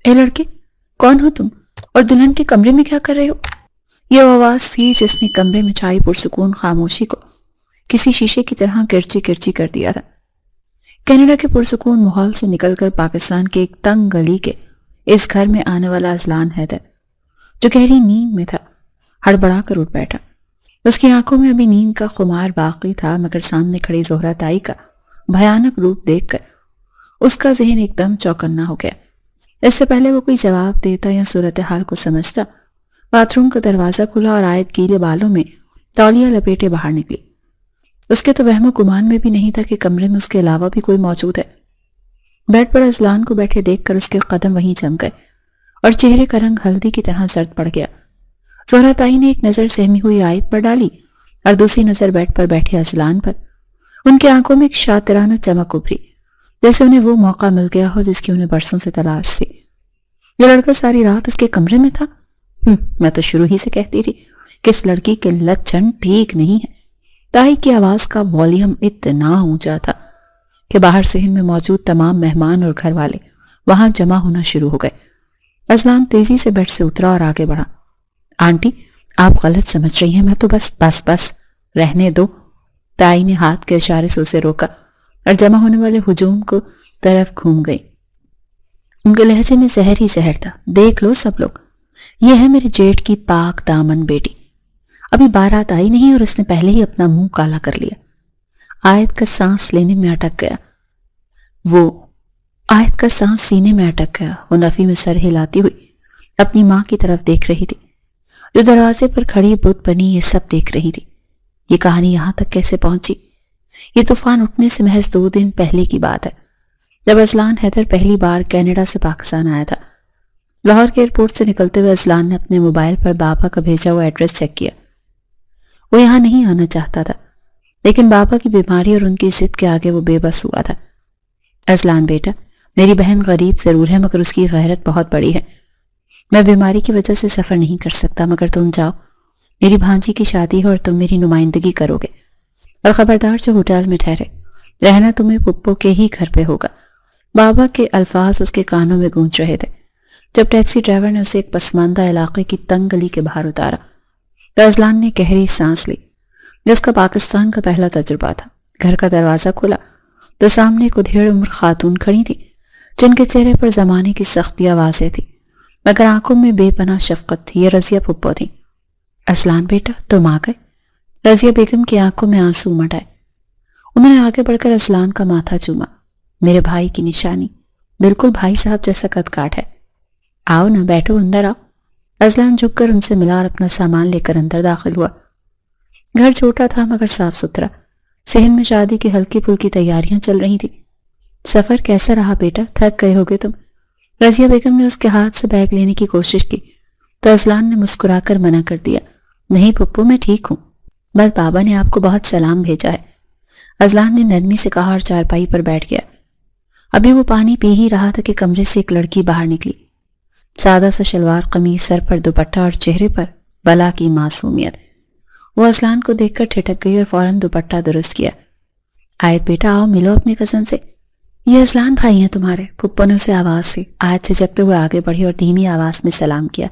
اے لڑکے، کون ہو تم اور دلہن کے کمرے میں کیا کر رہے ہو؟ یہ وہ آواز تھی جس نے کمرے میں چھائی پرسکون خاموشی کو کسی شیشے کی طرح کرچی کرچی کر دیا تھا۔ کینیڈا کے پرسکون ماحول سے نکل کر پاکستان کے ایک تنگ گلی کے اس گھر میں آنے والا اذلان حیدر، جو گہری نیند میں تھا، ہڑبڑا کر اٹھ بیٹھا۔ اس کی آنکھوں میں ابھی نیند کا خمار باقی تھا، مگر سامنے کھڑی زہرہ تائی کا بھیانک روپ دیکھ کر اس کا ذہن ایک دم چوکنا ہو گیا۔ اس سے پہلے وہ کوئی جواب دیتا یا صورتحال کو سمجھتا، باتھ روم کا دروازہ کھلا اور آیت گیلے بالوں میں تولیہ لپیٹے باہر نکلی۔ اس کے تو وہم و گمان میں بھی نہیں تھا کہ کمرے میں اس کے علاوہ بھی کوئی موجود ہے۔ بیڈ پر اذلان کو بیٹھے دیکھ کر اس کے قدم وہیں جم گئے اور چہرے کا رنگ ہلدی کی طرح زرد پڑ گیا۔ زہرہ تائی نے ایک نظر سہمی ہوئی آیت پر ڈالی اور دوسری نظر بیڈ پر بیٹھے اذلان پر۔ ان کی آنکھوں میں ایک شاطرانہ چمک ابھری، جیسے انہیں وہ موقع مل گیا ہو جس کی انہیں برسوں سے تلاش تھی۔ یہ لڑکا ساری رات اس کے کمرے میں تھا؟ میں تو شروع ہی سے کہتی تھی کہ اس لڑکی کے لچھن ٹھیک نہیں ہے۔ تائی کی آواز کا والیوم اتنا اونچا تھا کہ باہر صحن میں موجود تمام مہمان اور گھر والے وہاں جمع ہونا شروع ہو گئے۔ اذلان تیزی سے بیڈ سے اترا اور آگے بڑھا۔ آنٹی، آپ غلط سمجھ رہی ہیں، میں تو بس رہنے دو۔ تائی نے ہاتھ کے اشارے سے اسے روکا اور جمع ہونے والے ہجوم کو طرف گھوم گئی۔ ان کے لہجے میں زہر ہی زہر تھا۔ دیکھ لو سب لوگ، یہ ہے میرے جیٹ کی پاک دامن بیٹی، ابھی بارات آئی نہیں اور اس نے پہلے ہی اپنا منہ کالا کر لیا۔ آیت کا سانس لینے میں اٹک گیا۔ آیت کا سانس سینے میں اٹک گیا۔ وہ نفی میں سر ہلاتی ہوئی اپنی ماں کی طرف دیکھ رہی تھی، جو دروازے پر کھڑی بت بنی یہ سب دیکھ رہی تھی۔ یہ کہانی یہاں تک کیسے پہنچی؟ یہ طوفان اٹھنے سے محض 2 دن پہلے کی بات ہے، جب اذلان حیدر پہلی بار کینیڈا سے پاکستان آیا تھا۔ لاہور کے ایئرپورٹ سے نکلتے ہوئے اذلان نے اپنے موبائل پر بابا کا بھیجا ہوا ایڈریس چیک کیا۔ وہ یہاں نہیں آنا چاہتا تھا، لیکن بابا کی بیماری اور ان کی ضد کے آگے وہ بے بس ہوا تھا۔ اذلان بیٹا، میری بہن غریب ضرور ہے مگر اس کی غیرت بہت بڑی ہے۔ میں بیماری کی وجہ سے سفر نہیں کر سکتا، مگر تم جاؤ، میری بھانجی کی شادی ہے اور تم میری نمائندگی کرو گے، اور خبردار جو ہوٹل میں ٹھہرے، رہنا تمہیں پپو کے ہی گھر پہ ہوگا۔ بابا کے الفاظ اس کے کانوں میں گونج رہے تھے جب ٹیکسی ڈرائیور نے اسے ایک پسماندہ علاقے کی تنگ گلی کے باہر اتارا تو اذلان نے گہری سانس لی، جس کا پاکستان کا پہلا تجربہ تھا۔ گھر کا دروازہ کھلا تو سامنے ایک ادھیڑ عمر خاتون کھڑی تھی، جن کے چہرے پر زمانے کی سختیاں واضح تھی، مگر آنکھوں میں بے پناہ شفقت تھی۔ یہ رضیہ پھپھو تھی۔ اذلان بیٹا، تم آ گئے؟ رضیہ بیگم کی آنکھوں میں آنسو امڈ آئے۔ انہوں نے آگے بڑھ کر اذلان کا ماتھا چوما۔ میرے بھائی کی نشانی، بالکل بھائی صاحب جیسا قد کاٹ ہے۔ آؤ نا، بیٹھو، اندر آؤ۔ اذلان جھک کر ان سے ملا اور اپنا سامان لے کر اندر داخل ہوا۔ گھر چھوٹا تھا مگر صاف ستھرا۔ صحن میں شادی کی ہلکی پھلکی تیاریاں چل رہی تھی۔ سفر کیسا رہا بیٹا؟ تھک گئے ہوگے تم؟ رضیہ بیگم نے اس کے ہاتھ سے بیگ لینے کی کوشش کی تو اذلان نے مسکرا کر منع کر دیا۔ نہیں پپو، میں ٹھیک ہوں، بس بابا نے آپ کو بہت سلام بھیجا ہے۔ اذلان نے نرمی سے کہا اور چارپائی پر بیٹھ گیا۔ ابھی وہ پانی پی ہی رہا تھا کہ کمرے سے ایک لڑکی باہر نکلی۔ سادہ سا شلوار قمیض، سر پر دوپٹہ اور چہرے پر بلا کی معصومیت۔ وہ اذلان کو دیکھ کر ٹھٹک گئی اور فوراً دوپٹہ درست کیا۔ آیت بیٹا، آؤ ملو اپنے کزن سے۔ یہ اذلان بھائی ہیں تمہارے؟ پھپھو نے اسے آواز سے آیت جھجکتے ہوئے آگے بڑھی اور دھیمی آواز میں سلام کیا۔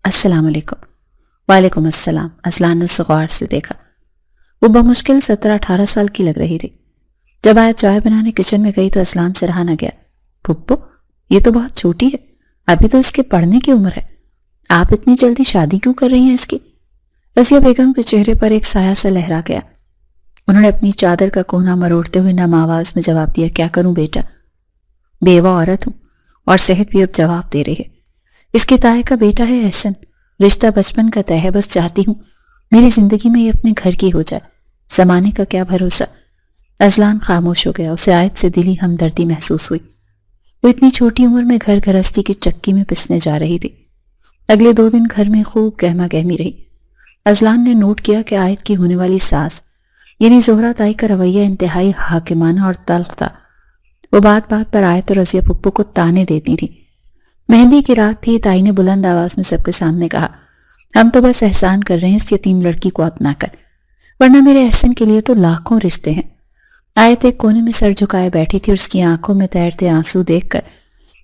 السلام علیکم۔ وعلیکم السلام۔ اذلان نے اسے غور سے دیکھا۔ وہ بمشکل 17-18 سال کی لگ رہی تھی۔ جب آیت چائے بنانے کچن میں گئی تو اذلان سے رہا نہ گیا۔ پھپھو، یہ تو بہت چھوٹی ہے، ابھی تو اس کے پڑھنے کی عمر ہے، آپ اتنی جلدی شادی کیوں کر رہی ہیں اس کی؟ رضیہ بیگم کے چہرے پر ایک سایہ سا لہرا گیا۔ انہوں نے اپنی چادر کا کونا مروڑتے ہوئے نم آواز میں جواب دیا، کیا کروں بیٹا، بیوہ عورت ہوں اور صحت بھی اب جواب دے رہی ہے۔ اس کے تائے کا بیٹا ہے احسن، رشتہ بچپن کا طے ہے، بس چاہتی ہوں میری زندگی میں یہ اپنے گھر کی ہو جائے، زمانے کا کیا بھروسہ۔ اذلان خاموش ہو گیا۔ اسے آیت سے دلی ہمدردی محسوس ہوئی۔ وہ اتنی چھوٹی عمر میں گھر گھرستی کی چکی میں پسنے جا رہی تھی۔ اگلے 2 دن گھر میں خوب گہما گہمی رہی۔ اذلان نے نوٹ کیا کہ آیت کی ہونے والی ساس یعنی زہرہ تائی کا رویہ انتہائی حاکمانہ اور تلخ تھا۔ وہ بات بات پر آیت اور رضیہ پھپھو کو تانے دیتی تھی۔ مہندی کی رات تھی۔ تائی نے بلند آواز میں سب کے سامنے کہا، ہم تو بس احسان کر رہے ہیں اس یتیم لڑکی کو اپنا کر، ورنہ میرے احسن کے لیے تو لاکھوں رشتے ہیں۔ آیت ایک کونے میں سر جھکائے بیٹھی تھی اور اس کی آنکھوں میں تیرتے آنسو دیکھ کر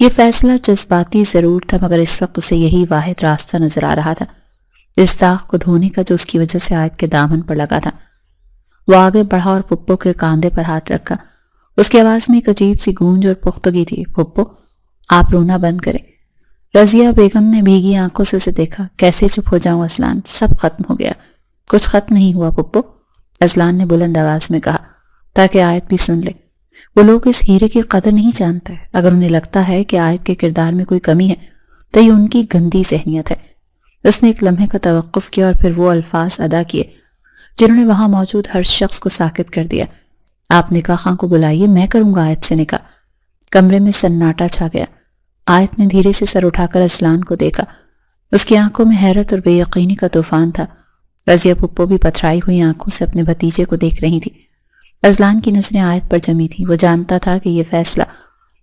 یہ فیصلہ جذباتی ضرور تھا، مگر اس وقت اسے یہی واحد راستہ نظر آ رہا تھا اس داغ کو دھونے کا جو اس کی وجہ سے آیت کے دامن پر لگا تھا۔ وہ آگے بڑھا اور پھپھو کے کاندھے پر ہاتھ رکھا۔ اس کی آواز میں ایک عجیب سی گونج اور پختگی تھی۔ پھپھو، آپ رونا بند کریں۔ رضیہ بیگم نے بھیگی آنکھوں سے اسے دیکھا۔ کیسے چپ ہو جاؤں اذلان، سب ختم ہو گیا۔ کچھ ختم نہیں ہوا پھپھو، اذلان نے بلند آواز میں کہا تاکہ آیت بھی سن لے۔ وہ لوگ اس ہیرے کی قدر نہیں جانتے۔ اگر انہیں لگتا ہے کہ آیت کے کردار میں کوئی کمی ہے تو یہ ان کی گندی ذہنیت ہے۔ اس نے ایک لمحے کا توقف کیا اور پھر وہ الفاظ ادا کیے جنہوں نے وہاں موجود ہر شخص کو ساکت کر دیا۔ آپ نکاح خاں کو بلائیے، میں کروں گا آیت سے نکاح۔ کمرے میں سناٹا چھا گیا۔ آیت نے دھیرے سے سر اٹھا کر اذلان کو دیکھا۔ اس کی آنکھوں میں حیرت اور بے یقینی کا طوفان تھا۔ رضیہ پھپھو بھی پتھرائی ہوئی آنکھوں سے اپنے بھتیجے کو دیکھ رہی تھی۔ اذلان کی نظریں آیت پر جمی تھی۔ وہ جانتا تھا کہ یہ فیصلہ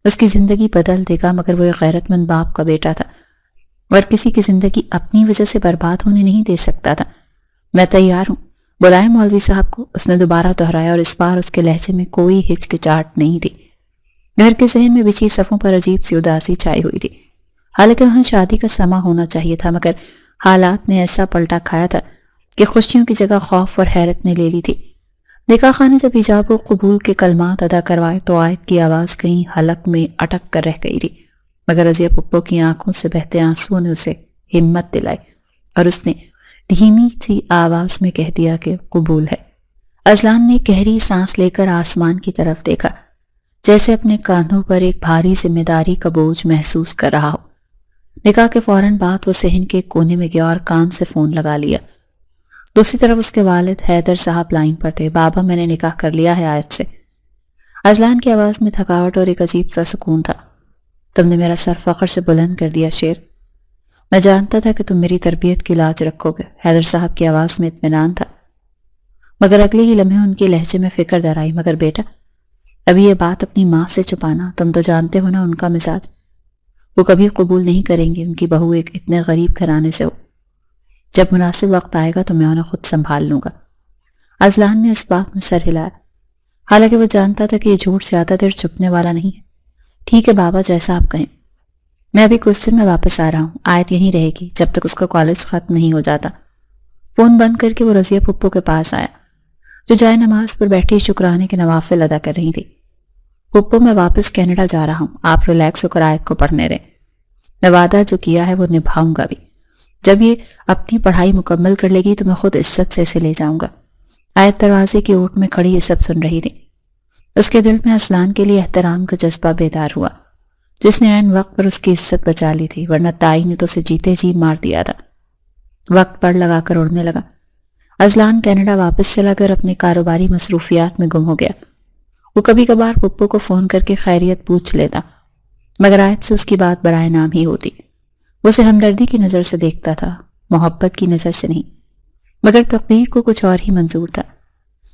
اس کی زندگی بدل دے گا، مگر وہ ایک غیرت مند باپ کا بیٹا تھا اور کسی کی زندگی اپنی وجہ سے برباد ہونے نہیں دے سکتا تھا۔ میں تیار ہوں، بلائیں مولوی صاحب کو، اس نے دوبارہ دہرایا اور اس بار اس کے لہجے میں کوئی ہچکچاہٹ نہیں تھی۔ گھر کے ذہن میں بچھی صفوں پر عجیب سی اداسی چھائی ہوئی تھی۔ حالانکہ وہاں شادی کا سما ہونا چاہیے تھا، مگر حالات نے ایسا پلٹا کھایا تھا کہ خوشیوں کی جگہ خوف اور حیرت نے لے لی تھی۔ نکاح خاں نے جب ایجاب و قبول کے کلمات ادا کروائے تو آیت کی آواز کہیں حلق میں اٹک کر رہ گئی تھی، مگر رضیہ پھپھو کی آنکھوں سے بہتے آنسوؤں نے اسے ہمت دلائی اور اس نے دھیمی سی آواز میں کہہ دیا کہ قبول ہے۔ اذلان نے گہری سانس لے کر آسمان کی طرف دیکھا، جیسے اپنے کاندھوں پر ایک بھاری ذمہ داری کا بوجھ محسوس کر رہا ہو۔ نکاح کے فوراً بعد وہ صحن کے کونے میں گیا اور کان سے فون لگا لیا۔ دوسری طرف اس کے والد حیدر صاحب لائن پر تھے۔ بابا، میں نے نکاح کر لیا ہے آیت سے۔ اذلان کی آواز میں تھکاوٹ اور ایک عجیب سا سکون تھا۔ تم نے میرا سر فخر سے بلند کر دیا شیر۔ میں جانتا تھا کہ تم میری تربیت کی لاج رکھو گے۔ حیدر صاحب کی آواز میں اطمینان تھا، مگر اگلے ہی لمحے ان کے لہجے میں فکر در آئی۔ مگر بیٹا، ابھی یہ بات اپنی ماں سے چھپانا، تم تو جانتے ہو نا ان کا مزاج۔ وہ کبھی قبول نہیں کریں گے ان کی بہو ایک اتنے غریب گھرانے سے ہو۔ جب مناسب وقت آئے گا تو میں انہیں خود سنبھال لوں گا۔ اذلان نے اس بات میں سر ہلایا، حالانکہ وہ جانتا تھا کہ یہ جھوٹ زیادہ دیر چھپنے والا نہیں ہے۔ ٹھیک ہے بابا، جیسا آپ کہیں۔ میں ابھی کچھ دن میں واپس آ رہا ہوں۔ آیت یہیں رہے گی جب تک اس کا کالج ختم نہیں ہو جاتا۔ فون بند کر کے وہ رضیہ پھپھو کے پاس آیا، جو جائے نماز پر بیٹھی شکرانے کے نوافل ادا کر رہی تھی۔ پھپھو، میں واپس کینیڈا جا رہا ہوں، آپ ریلیکس ہو کر آیت کو پڑھنے دیں۔ میں وعدہ جو کیا ہے وہ نبھاؤں گا بھی۔ جب یہ اپنی پڑھائی مکمل کر لے گی تو میں خود عزت سے اسے لے جاؤں گا۔ آیت دروازے کی اوٹ میں کھڑی یہ سب سن رہی تھی۔ اس کے دل میں اذلان کے لیے احترام کا جذبہ بیدار ہوا، جس نے عین وقت پر اس کی عزت بچا لی تھی، ورنہ تائی نے تو اسے جیتے جی مار دیا تھا۔ وقت پڑ لگا کر اڑنے لگا۔ اذلان کینیڈا واپس چلا کر اپنے کاروباری مصروفیات میں گم ہو گیا۔ وہ کبھی کبھار پھپھو کو فون کر کے خیریت پوچھ لیتا، مگر آیت سے اس کی بات برائے نام ہی ہوتی۔ وہ اسے ہمدردی کی نظر سے دیکھتا تھا، محبت کی نظر سے نہیں، مگر تقدیر کو کچھ اور ہی منظور تھا۔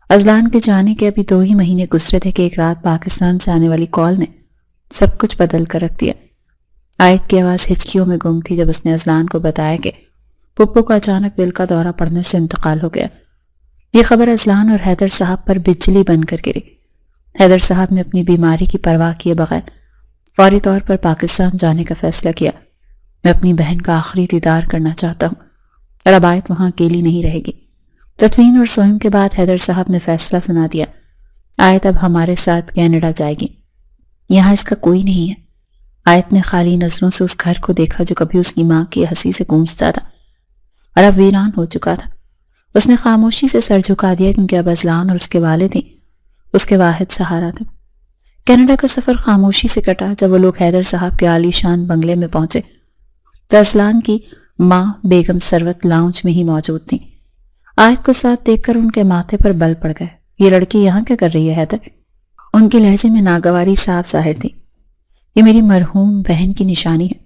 اذلان کے جانے کے ابھی 2 ہی مہینے گزرے تھے کہ ایک رات پاکستان سے آنے والی کال نے سب کچھ بدل کر رکھ دیا۔ آیت کی آواز ہچکیوں میں گم تھی جب اس نے اذلان کو بتایا کہ پھپھو کو اچانک دل کا دورہ پڑنے سے انتقال ہو گیا۔ یہ خبر اذلان اور حیدر صاحب پر بجلی بن کر گری۔ حیدر صاحب نے اپنی بیماری کی پرواہ کیے بغیر فوری طور پر پاکستان جانے کا فیصلہ کیا۔ میں اپنی بہن کا آخری دیدار کرنا چاہتا ہوں اور اب آیت وہاں اکیلی نہیں رہے گی۔ تدفین اور سوہم کے بعد حیدر صاحب نے فیصلہ سنا دیا، آیت اب ہمارے ساتھ کینیڈا جائے گی۔ یہاں اس کا کوئی نہیں ہے۔ آیت نے خالی نظروں سے اس گھر کو دیکھا جو کبھی اس کی ماں کی ہنسی سے گونجتا تھا اور اب ویران ہو چکا تھا۔ اس نے خاموشی سے سر جھکا دیا کیونکہ اب اذلان اور اس کے والد ہی اس کے واحد سہارا تھے۔ کینیڈا کا سفر خاموشی سے کٹا۔ جب وہ لوگ حیدر صاحب کے عالی شان بنگلے میں پہنچے تو اذلان کی ماں بیگم ثروت لاؤنج میں ہی موجود تھیں۔ آیت کو ساتھ دیکھ کر ان کے ماتھے پر بل پڑ گئے۔ یہ لڑکی یہاں کیا کر رہی ہے حیدر؟ ان کے لہجے میں ناگواری صاف ظاہر تھی۔ یہ میری مرحوم بہن کی نشانی ہے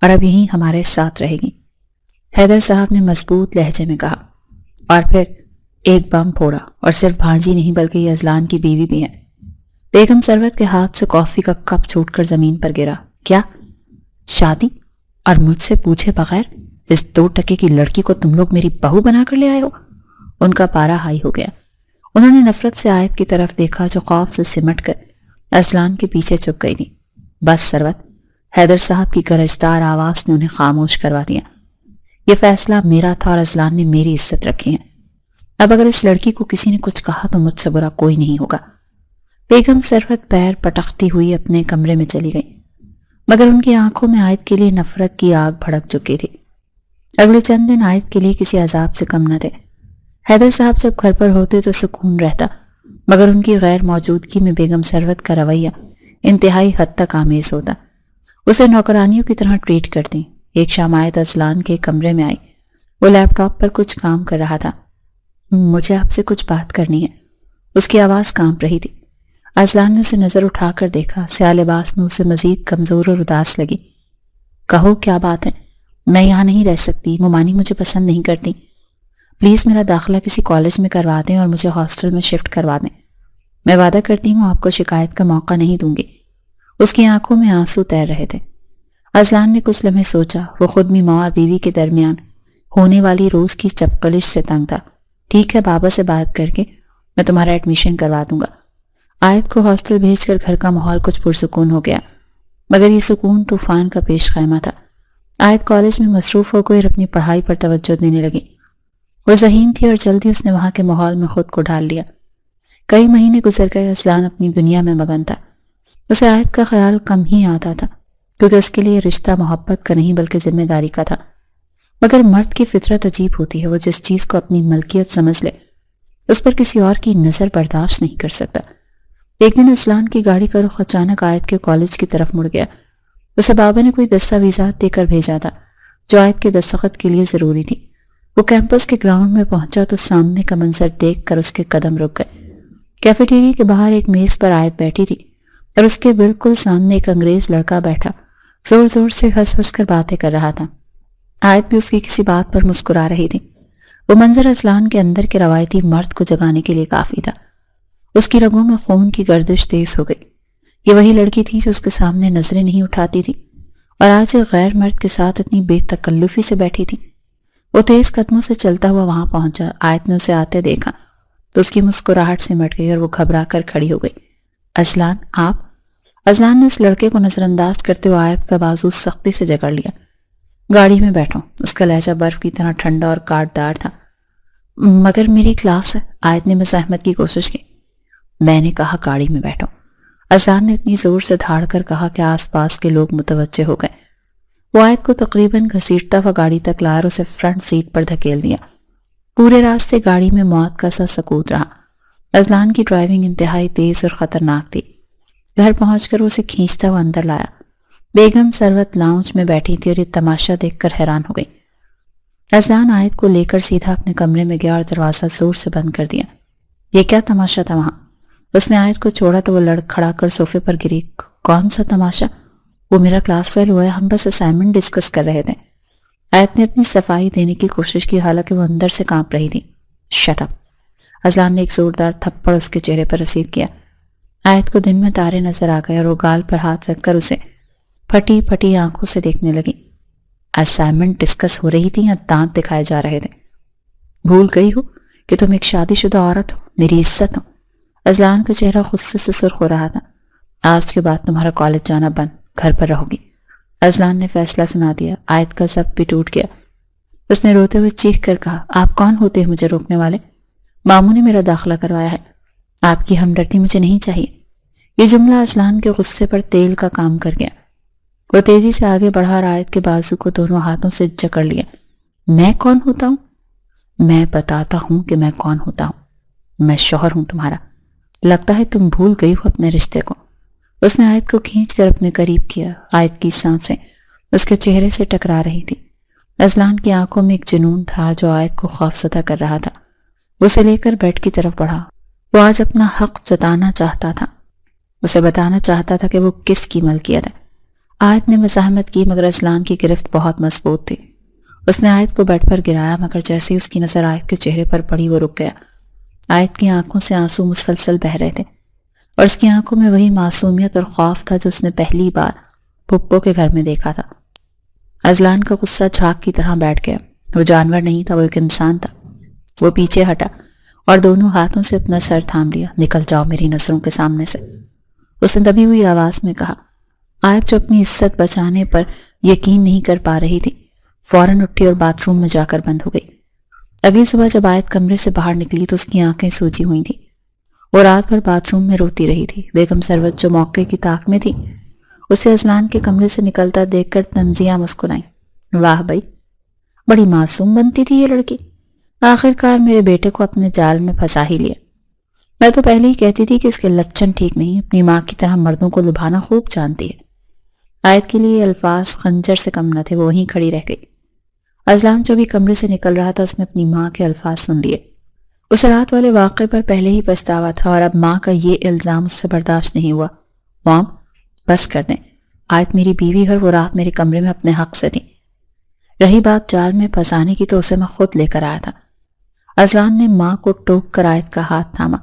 اور اب یہیں ہمارے ساتھ رہے گی، حیدر صاحب نے مضبوط لہجے میں کہا، اور پھر ایک بم پھوڑا، اور صرف بھانجی نہیں بلکہ یہ اذلان کی بیوی بھی ہے۔ بیگم ثروت کے ہاتھ سے کافی کا کپ چھوٹ کر زمین پر گرا۔ کیا شادی؟ اور مجھ سے پوچھے بغیر اس 2 ٹکے کی لڑکی کو تم لوگ میری بہو بنا کر لے آئے ہو؟ ان کا پارا ہائی ہو گیا۔ انہوں نے نفرت سے آیت کی طرف دیکھا جو خوف سے سمٹ کر اذلان کے پیچھے چھپ گئی تھی۔ بس ثروت، حیدر صاحب کی گرجدار آواز نے انہیں خاموش کروا دیا۔ یہ فیصلہ میرا تھا اور اذلان نے میری عزت رکھی ہے۔ اب اگر اس لڑکی کو کسی نے کچھ کہا تو مجھ سے برا کوئی نہیں ہوگا۔ بیگم ثروت پیر پٹکتی ہوئی اپنے کمرے میں چلی گئی، مگر ان کی آنکھوں میں عائد کے لیے نفرت کی آگ بھڑک چکی تھی۔ اگلے چند دن عائد کے لیے کسی عذاب سے کم نہ تھے۔ حیدر صاحب جب گھر پر ہوتے تو سکون رہتا، مگر ان کی غیر موجودگی میں بیگم ثروت کا رویہ انتہائی حد تک آمیز ہوتا۔ اسے نوکرانیوں کی طرح ٹریٹ کرتی۔ ایک شام عائد اذلان کے کمرے میں آئی۔ وہ لیپ ٹاپ پر کچھ کام کر رہا تھا۔ مجھے آپ سے کچھ بات کرنی ہے، اس کی آواز کانپ رہی تھی۔ اذلان نے اسے نظر اٹھا کر دیکھا۔ سیاہ لباس میں اسے مزید کمزور اور اداس لگی۔ کہو کیا بات ہے؟ میں یہاں نہیں رہ سکتی، ممانی مجھے پسند نہیں کرتی۔ پلیز میرا داخلہ کسی کالج میں کروا دیں اور مجھے ہاسٹل میں شفٹ کروا دیں۔ میں وعدہ کرتی ہوں آپ کو شکایت کا موقع نہیں دوں گی۔ اس کی آنکھوں میں آنسو تیر رہے تھے۔ اذلان نے کچھ لمحے سوچا۔ وہ خود بھی ماں اور بیوی کے درمیان ہونے والی روز کی چپکلش سے تنگ تھا۔ ٹھیک ہے، بابا سے بات کر کے میں تمہارا ایڈمیشن کروا دوں گا۔ عائد کو ہاسٹل بھیج کر گھر کا ماحول کچھ پرسکون ہو گیا، مگر یہ سکون طوفان کا پیش خیمہ تھا۔ عائد کالج میں مصروف ہو گئی اور اپنی پڑھائی پر توجہ دینے لگی۔ وہ ذہین تھی اور جلدی اس نے وہاں کے ماحول میں خود کو ڈال لیا۔ کئی مہینے گزر گئے۔ اذلان اپنی دنیا میں مگن تھا۔ اسے عائد کا خیال کم ہی آتا تھا، کیونکہ اس کے لیے رشتہ محبت کا نہیں بلکہ ذمہ داری کا تھا۔ مگر مرد کی فطرت عجیب ہوتی ہے، وہ جس چیز کو اپنی ملکیت سمجھ لے اس پر کسی اور کی نظر برداشت نہیں کر سکتا۔ ایک دن اذلان کی گاڑی کا رخ اچانک عائد کے کالج کی طرف مڑ گیا۔ اسے بابا نے کوئی دستاویزات دے کر بھیجا تھا جو عائد کے دستخط کے لیے ضروری تھی۔ وہ کیمپس کے گراؤنڈ میں پہنچا تو سامنے کا منظر دیکھ کر اس کے قدم رک گئے۔ کیفیٹیریا کے باہر ایک میز پر عائد بیٹھی تھی اور اس کے بالکل سامنے ایک انگریز لڑکا بیٹھا زور زور سے ہنس ہنس کر باتیں کر رہا تھا۔ عائد بھی اس کی کسی بات پر مسکرا رہی تھی۔ وہ منظر اذلان کے اندر کے روایتی مرد کو جگانے کے لیے کافی تھا۔ اس کی رگوں میں خون کی گردش تیز ہو گئی۔ یہ وہی لڑکی تھی جو اس کے سامنے نظریں نہیں اٹھاتی تھی اور آج ایک غیر مرد کے ساتھ اتنی بے تکلفی سے بیٹھی تھی۔ وہ تیز قدموں سے چلتا ہوا وہاں پہنچا۔ عائد نے اسے آتے دیکھا تو اس کی مسکراہٹ سمٹ گئی اور وہ گھبرا کر کھڑی ہو گئی۔ اذلان، آپ؟ اذلان نے اس لڑکے کو نظر انداز کرتے ہوئے عائد کا بازو سختی سے جکڑ لیا۔ گاڑی میں بیٹھو۔ اس کا لہجہ برف کی طرح ٹھنڈا اور کاٹ دار تھا۔ مگر میری کلاس ہے۔ عائد نے مزاحمت کی کوشش کی۔ میں نے کہا گاڑی میں بیٹھو۔ اذلان نے اتنی زور سے دھاڑ کر کہا کہ آس پاس کے لوگ متوجہ ہو گئے۔ وہ عائد کو تقریباً گھسیٹتا ہوا گاڑی تک لا اور اسے فرنٹ سیٹ پر دھکیل دیا۔ پورے راستے گاڑی میں موت کا سا سکوت رہا۔ اذلان کی ڈرائیونگ انتہائی تیز اور خطرناک تھی۔ گھر پہنچ کر اسے کھینچتا ہوا اندر لایا۔ بیگم ثروت لاؤنج میں بیٹھی تھی اور یہ تماشا دیکھ کر حیران ہو گئی۔ اذلان عائد کو لے کر سیدھا اپنے کمرے میں گیا اور دروازہ زور سے بند کر دیا۔ یہ کیا تماشا تھا وہاں؟ اس نے عائد کو چھوڑا تو وہ لڑ کھڑا کر صوفے پر گری۔ کون سا تماشا؟ وہ میرا کلاس فیل ہوا ہے، ہم بس اسائنمنٹ ڈسکس کر رہے تھے۔ عائد نے اپنی صفائی دینے کی کوشش کی، حالانکہ وہ اندر سے کانپ رہی تھی۔ Shut up! اذلان نے ایک زوردار تھپڑ اس کے چہرے پر رسید کیا۔ عائد کو دن میں تارے نظر آ گئے اور وہ گال پر ہاتھ رکھ کر اسے پھٹی پھٹی آنکھوں سے دیکھنے لگی۔ اسائنمنٹ ڈسکس ہو رہی تھی یا دانت دکھائے جا رہے تھے؟ بھول گئی ہو کہ تم ایک شادی شدہ عورت ہو، میری عزت ہو۔ اذلان کا چہرہ غصے سے سرخ ہو رہا تھا۔ آج کے بعد تمہارا کالج جانا بند، گھر پر رہو گی۔ اذلان نے فیصلہ سنا دیا۔ عائد کا ضبط بھی ٹوٹ گیا۔ اس نے روتے ہوئے چیخ کر کہا، آپ کون ہوتے ہیں مجھے روکنے والے؟ ماموں نے میرا داخلہ کروایا ہے، آپ کی ہمدردی مجھے نہیں چاہیے۔ یہ جملہ اذلان کے غصے پر تیل کا کام کر گیا۔ وہ تیزی سے آگے بڑھا اور عائد کے بازو کو دونوں ہاتھوں سے جکڑ لیا۔ میں کون ہوتا ہوں؟ میں بتاتا ہوں کہ میں کون ہوتا ہوں۔ میں شوہر ہوں تمہارا۔ لگتا ہے تم بھول گئی ہو اپنے رشتے کو۔ اس نے عائد کو کھینچ کر اپنے قریب کیا۔ عائد کی سانسیں اس کے چہرے سے ٹکرا رہی تھی۔ اذلان کی آنکھوں میں ایک جنون تھا جو عائد کو خوفزدہ کر رہا تھا۔ وہ اسے لے کر بیڈ کی طرف بڑھا۔ وہ آج اپنا حق جتانا چاہتا تھا۔ اسے بتانا چاہتا تھا کہ وہ کس کی ملکیت ہے۔ عائد نے مزاحمت کی مگر اذلان کی گرفت بہت مضبوط تھی۔ اس نے عائد کو بیڈ پر گرایا مگر جیسے ہی اس کی نظر عائد کے چہرے پر پڑی وہ رک گیا۔ عائد کی آنکھوں سے آنسو مسلسل بہہ رہے تھے اور اس کی آنکھوں میں وہی معصومیت اور خوف تھا جو اس نے پہلی بار پھپھو کے گھر میں دیکھا تھا۔ اذلان کا غصہ جھاگ کی طرح بیٹھ گیا۔ وہ جانور نہیں تھا، وہ ایک انسان تھا۔ وہ پیچھے ہٹا اور دونوں ہاتھوں سے اپنا سر تھام لیا۔ نکل جاؤ میری نظروں کے سامنے سے، اس نے دبی ہوئی آواز میں کہا۔ آیت جو اپنی عزت بچانے پر یقین نہیں کر پا رہی تھی فوراً اٹھی اور باتھ روم میں جا کر بند ہو گئی۔ اگلی صبح جب آیت کمرے سے باہر نکلی تو اس کی آنکھیں سوجی ہوئی تھیں۔ وہ رات بھر باتھ روم میں روتی رہی تھی۔ بیگم سروت جو موقع کی طاق میں تھی اسے اذلان کے کمرے سے نکلتا دیکھ کر تنزیہ مسکرائیں۔ واہ بھائی، بڑی معصوم بنتی تھی یہ لڑکی، آخر کار میرے بیٹے کو اپنے جال میں پھنسا ہی لیا۔ میں تو پہلے ہی کہتی تھی کہ اس کے لچھن ٹھیک نہیں، اپنی ماں کی طرح مردوں کو لبھانا خوب جانتی ہے۔ آیت کے لیے الفاظ خنجر سے کم نہ تھے، وہ وہیں کھڑی رہ گئی۔ اذلان جو بھی کمرے سے نکل رہا تھا اس نے اپنی ماں کے الفاظ سن لیے۔ اس رات والے واقعے پر پہلے ہی پچھتاوا تھا اور اب ماں کا یہ الزام اس سے برداشت نہیں ہوا۔ مام، بس کر دیں، آیت میری بیوی ہے، وہ رات میرے کمرے میں اپنے حق سے تھی۔ رہی بات جال میں پھنسانے کی تو اسے میں خود لے کر آیا تھا۔ اذلان نے ماں کو ٹوک کر آیت کا ہاتھ تھاما۔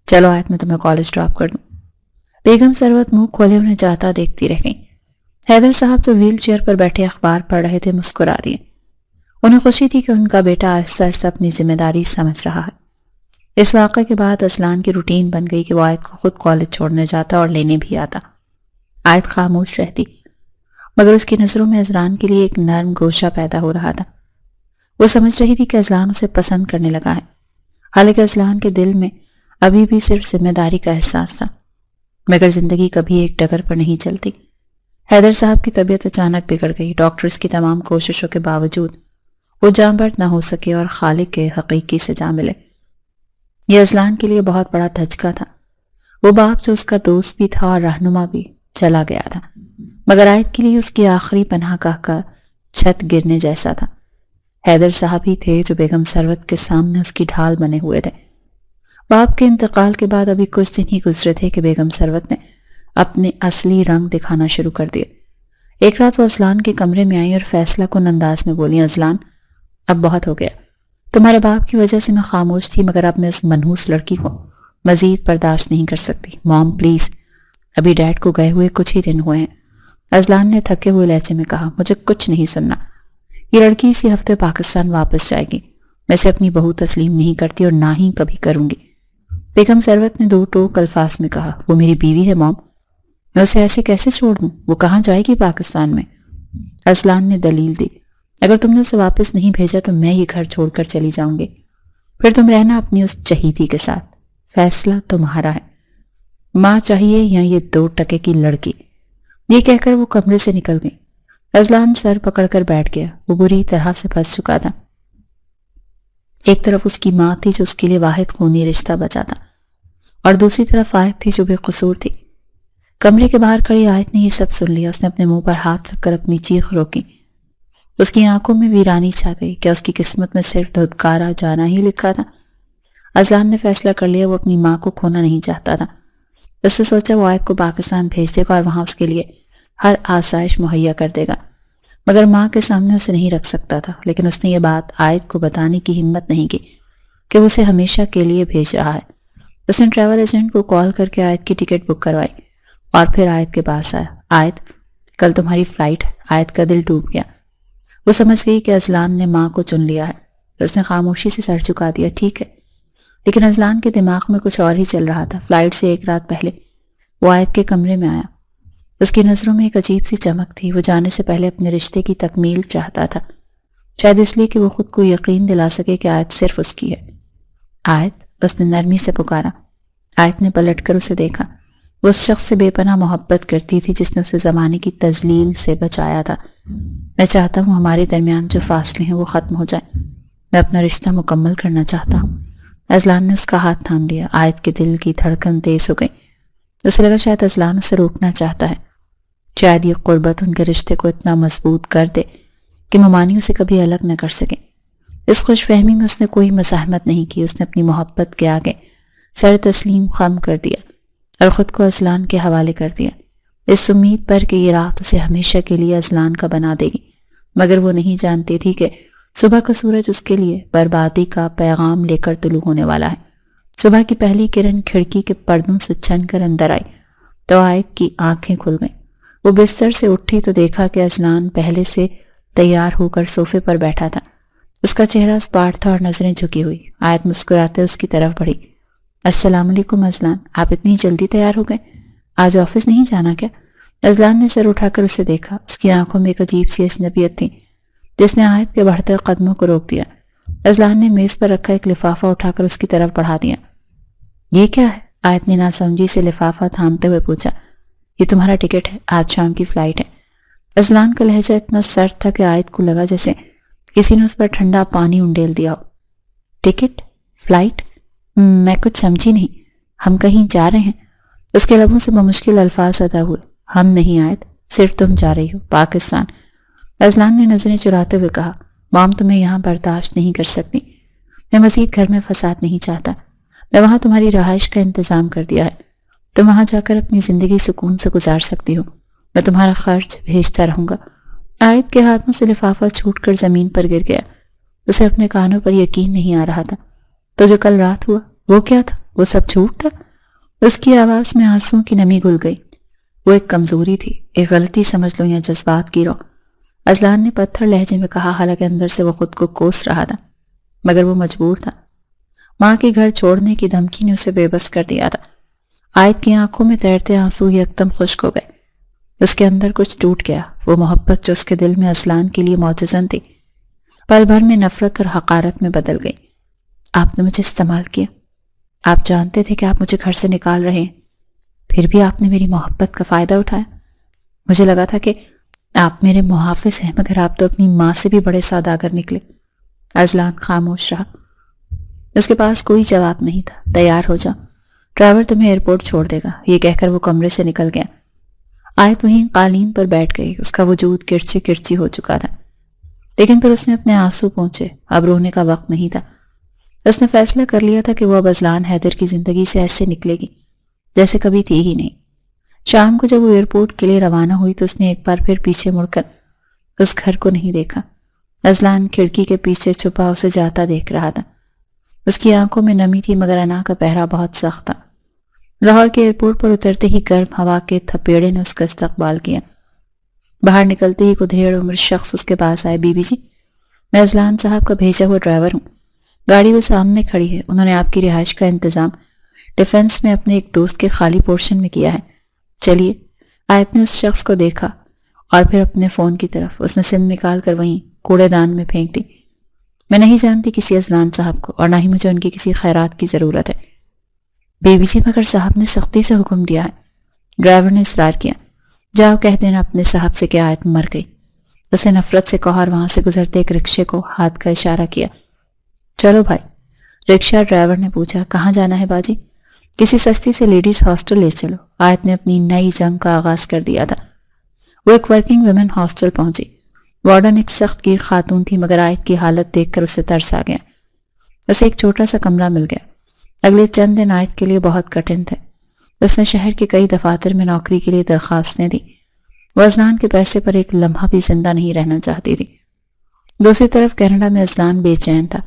چلو آیت، میں تمہیں کالج ڈراپ کر دوں۔ بیگم سروت منہ کھولے انہیں جاتا دیکھتی رہ گئیں۔ حیدر صاحب جو ویل چیئر پر بیٹھے اخبار پڑھ رہے تھے مسکرا دیے۔ انہیں خوشی تھی کہ ان کا بیٹا آہستہ آہستہ اپنی ذمہ داری سمجھ رہا ہے۔ اس واقعے کے بعد اذلان کی روٹین بن گئی کہ وہ آیت کو خود کالج چھوڑنے جاتا اور لینے بھی آتا۔ آیت خاموش رہتی مگر اس کی نظروں میں اذلان کے لیے ایک نرم گوشہ پیدا ہو رہا تھا۔ وہ سمجھ رہی تھی کہ اذلان اسے پسند کرنے لگا ہے، حالانکہ اذلان کے دل میں ابھی بھی صرف ذمہ داری کا احساس تھا۔ مگر زندگی کبھی ایک ڈگر پر نہیں چلتی۔ حیدر صاحب کی طبیعت اچانک بگڑ گئی۔ ڈاکٹرز کی تمام کوششوں کے باوجود وہ جاں بحث نہ ہو سکے اور خالق کے حقیقی سے جا ملے۔ یہ اذلان کے لیے بہت بڑا دھچکا تھا۔ وہ باپ جو اس کا دوست بھی تھا اور رہنما بھی چلا گیا تھا، مگر آیت کے لیے اس کی آخری پناہ گاہ کا چھت گرنے جیسا تھا۔ حیدر صاحب ہی تھے جو بیگم سروت کے سامنے اس کی ڈھال بنے ہوئے تھے۔ باپ کے انتقال کے بعد ابھی کچھ دن ہی گزرے تھے کہ بیگم سروت نے اپنے اصلی رنگ دکھانا شروع کر دیے۔ ایک رات وہ اذلان کے کمرے میں آئی اور فیصلہ کن انداز میں بولی، اذلان، اب بہت ہو گیا۔ تمہارے باپ کی وجہ سے میں خاموش تھی، مگر اب میں اس منحوس لڑکی کو مزید برداشت نہیں کر سکتی۔ مام پلیز، ابھی ڈیڈ کو گئے ہوئے کچھ ہی دن ہوئے ہیں۔ اذلان نے تھکے ہوئے لہجے میں کہا، مجھے کچھ نہیں سننا۔ یہ لڑکی اسی ہفتے پاکستان واپس جائے گی۔ میں اسے اپنی بہو تسلیم نہیں کرتی اور نہ ہی کبھی کروں گی۔ بیگم سروت نے دو ٹوک الفاظ میں کہا، وہ میری بیوی ہے مام، میں اسے ایسے کیسے چھوڑ دوں؟ وہ کہاں جائے گی پاکستان میں؟ اذلان نے دلیل دی، اگر تم نے اسے واپس نہیں بھیجا تو میں یہ گھر چھوڑ کر چلی جاؤں گی، پھر تم رہنا اپنی اس چہیتی کے ساتھ، فیصلہ تمہارا ہے، ماں چاہیے یا یہ 2 ٹکے کی لڑکی۔ یہ کہہ کر وہ کمرے سے نکل گئی۔ اذلان سر پکڑ کر بیٹھ گیا۔ وہ بری طرح سے پھنس چکا تھا۔ ایک طرف اس کی ماں تھی جو اس کے لیے واحد خونی رشتہ بچا تھا، اور دوسری طرف آیت تھی جو بے قصور تھی۔ کمرے کے باہر کھڑی آیت نے یہ سب سن لیا۔ اس نے اپنے منہ پر ہاتھ رکھ کر اپنی چیخ روکی۔ اس کی آنکھوں میں ویرانی چھا گئی۔ کیا اس کی قسمت میں صرف دھدکارا جانا ہی لکھا تھا؟ اذلان نے فیصلہ کر لیا، وہ اپنی ماں کو کھونا نہیں چاہتا تھا۔ اس نے سوچا وہ آیت کو پاکستان بھیج دے گا اور وہاں اس کے لیے ہر آسائش مہیا کر دے گا، مگر ماں کے سامنے اسے نہیں رکھ سکتا تھا۔ لیکن اس نے یہ بات آیت کو بتانے کی ہمت نہیں کی کہ وہ اسے ہمیشہ کے لیے بھیج رہا ہے۔ اس نے ٹریول ایجنٹ کو کال کر کے آیت کی ٹکٹ بک کروائی اور پھر آیت کے پاس آیا۔ آیت، کل تمہاری فلائٹ ہے۔ آیت کا دل ڈوب گیا۔ وہ سمجھ گئی کہ اذلان نے ماں کو چن لیا ہے۔ اس نے خاموشی سے سر چکا دیا، ٹھیک ہے۔ لیکن اذلان کے دماغ میں کچھ اور ہی چل رہا تھا۔ فلائٹ سے 1 رات پہلے وہ آیت کے کمرے میں آیا۔ اس کی نظروں میں ایک عجیب سی چمک تھی۔ وہ جانے سے پہلے اپنے رشتے کی تکمیل چاہتا تھا، شاید اس لیے کہ وہ خود کو یقین دلا سکے کہ آیت صرف اس کی ہے۔ آیت، اس نے نرمی سے پکارا۔ آیت نے پلٹ کر اسے دیکھا۔ وہ اس شخص سے بے پناہ محبت کرتی تھی جس نے اسے زمانے کی تذلیل سے بچایا تھا۔ میں چاہتا ہوں ہمارے درمیان جو فاصلے ہیں وہ ختم ہو جائیں۔ میں اپنا رشتہ مکمل کرنا چاہتا ہوں۔ اذلان نے اس کا ہاتھ تھام لیا۔ آیت کے دل کی دھڑکن تیز ہو گئی۔ اسے لگا شاید اذلان اسے روکنا چاہتا ہے، شاید یہ قربت ان کے رشتے کو اتنا مضبوط کر دے کہ ممانی اسے کبھی الگ نہ کر سکے۔ اس خوش فہمی میں اس نے کوئی مزاحمت نہیں کی۔ اس نے اپنی محبت کے آگے سر تسلیم خم کر دیا اور خود کو اذلان کے حوالے کر دیا، اس امید پر کہ یہ رات اسے ہمیشہ کے لیے اذلان کا بنا دے گی۔ مگر وہ نہیں جانتی تھی کہ صبح کا سورج اس کے لیے بربادی کا پیغام لے کر طلوع ہونے والا ہے۔ صبح کی پہلی کرن کھڑکی کے پردوں سے چھن کر اندر آئی تو آیت کی آنکھیں کھل گئیں۔ وہ بستر سے اٹھی تو دیکھا کہ اذلان پہلے سے تیار ہو کر صوفے پر بیٹھا تھا۔ اس کا چہرہ سپاٹ تھا اور نظریں جھکی ہوئی۔ آیت مسکراتے اس کی طرف بڑھی۔ السلام علیکم اذلان، آپ اتنی جلدی تیار ہو گئے؟ آج آفس نہیں جانا کیا؟ اذلان نے سر اٹھا کر اسے دیکھا. اس کی آنکھوں میں ایک عجیب سی اجنبیت تھی جس نے آیت کے بڑھتے قدموں کو روک دیا. اذلان نے میز پر رکھا ایک لفافہ اٹھا کر اس کی طرف بڑھا دیا. یہ کیا ہے؟ آیت نے ناسمجھی سے لفافہ تھامتے ہوئے پوچھا. یہ تمہارا ٹکٹ ہے، آج شام کی فلائٹ ہے. اذلان کا لہجہ اتنا سرد تھا کہ آیت کو لگا جیسے کسی نے اس پر ٹھنڈا پانی انڈیل دیا ہو. ٹکٹ؟ فلائٹ؟ میں کچھ سمجھی نہیں. ہم کہیں جا رہے ہیں؟ اس کے لبوں سے بمشکل الفاظ ادا ہوئے. ہم نہیں آیت، صرف تم جا رہی ہو پاکستان. اذلان نے نظریں چراتے ہوئے کہا. مام تمہیں یہاں برداشت نہیں کر سکتی. میں مزید گھر میں فساد نہیں چاہتا. میں وہاں تمہاری رہائش کا انتظام کر دیا ہے. تم وہاں جا کر اپنی زندگی سکون سے گزار سکتی ہو. میں تمہارا خرچ بھیجتا رہوں گا. آیت کے ہاتھوں سے لفافہ چھوٹ کر زمین پر گر گیا. اسے اپنے کانوں پر یقین نہیں آ رہا تھا. تو جو کل رات ہوا وہ کیا تھا؟ وہ سب جھوٹ تھا؟ اس کی آواز میں آنسوں کی نمی گھل گئی. وہ ایک کمزوری تھی، ایک غلطی سمجھ لو یا جذبات کی رو. اذلان نے پتھر لہجے میں کہا، حالانکہ اندر سے وہ خود کو کوس رہا تھا، مگر وہ مجبور تھا. ماں کے گھر چھوڑنے کی دھمکی نے اسے بے بس کر دیا تھا. آیت کی آنکھوں میں تیرتے آنسو یکدم خشک ہو گئے. اس کے اندر کچھ ٹوٹ گیا. وہ محبت جو اس کے دل میں اذلان کے لیے معجزن تھی، پل بھر میں نفرت اور حقارت میں بدل گئی. آپ نے مجھے استعمال کیا. آپ جانتے تھے کہ آپ مجھے گھر سے نکال رہے ہیں، پھر بھی آپ نے میری محبت کا فائدہ اٹھایا. مجھے لگا تھا کہ آپ میرے محافظ ہیں، مگر آپ تو اپنی ماں سے بھی بڑے سوداگر نکلے. اذلان خاموش رہا. اس کے پاس کوئی جواب نہیں تھا. تیار ہو جاؤ، ڈرائیور تمہیں ایئرپورٹ چھوڑ دے گا. یہ کہہ کر وہ کمرے سے نکل گیا. آیت وہیں قالین پر بیٹھ گئی. اس کا وجود کرچی کرچی ہو چکا تھا، لیکن پھر اس نے اپنے آنسو پونچھے. اب رونے کا وقت نہیں تھا. اس نے فیصلہ کر لیا تھا کہ وہ اب اذلان حیدر کی زندگی سے ایسے نکلے گی جیسے کبھی تھی ہی نہیں. شام کو جب وہ ایئرپورٹ کے لیے روانہ ہوئی تو اس نے ایک بار پھر پیچھے مڑ کر اس گھر کو نہیں دیکھا. اذلان کھڑکی کے پیچھے چھپا اسے جاتا دیکھ رہا تھا. اس کی آنکھوں میں نمی تھی، مگر انا کا پہرا بہت سخت تھا. لاہور کے ایئرپورٹ پر اترتے ہی گرم ہوا کے تھپیڑے نے اس کا استقبال کیا. باہر نکلتے ہی کو دھیڑ عمر شخص اس کے پاس آئے. بی بی جی، میں اذلان صاحب کا بھیجا ہوا ڈرائیور ہوں. گاڑی وہ سامنے کھڑی ہے. انہوں نے آپ کی رہائش کا انتظام ڈیفنس میں اپنے ایک دوست کے خالی پورشن میں کیا ہے. چلیے. آیت نے اس شخص کو دیکھا اور پھر اپنے فون کی طرف. اس نے سم نکال کر وہیں کوڑے دان میں پھینک دی. میں نہیں جانتی کسی اذلان صاحب کو، اور نہ ہی مجھے ان کی کسی خیرات کی ضرورت ہے. بی بی جی، مگر صاحب نے سختی سے حکم دیا ہے. ڈرائیور نے اصرار کیا. جاؤ کہہ دینا اپنے صاحب سے کہ آیت مر گئی. اسے نفرت سے کہا اور وہاں سے گزرتے ایک رکشے کو ہاتھ کا اشارہ کیا. چلو بھائی. رکشہ ڈرائیور نے پوچھا. کہاں جانا ہے باجی؟ کسی سستی سے لیڈیز ہاسٹل لے چلو. آیت نے اپنی نئی جنگ کا آغاز کر دیا تھا. وہ ایک ورکنگ ویمن ہاسٹل پہنچی. وارڈن ایک سخت گیر خاتون تھی، مگر آیت کی حالت دیکھ کر اسے ترس آ گیا. اسے ایک چھوٹا سا کمرہ مل گیا. اگلے چند دن آیت کے لیے بہت کٹھن تھے. اس نے شہر کے کئی دفاتر میں نوکری کے لیے درخواستیں دی. وہ اذلان کے پیسے پر ایک لمحہ بھی زندہ نہیں رہنا چاہتی تھی. دوسری طرف کینیڈا میں اذلان بے چین تھا.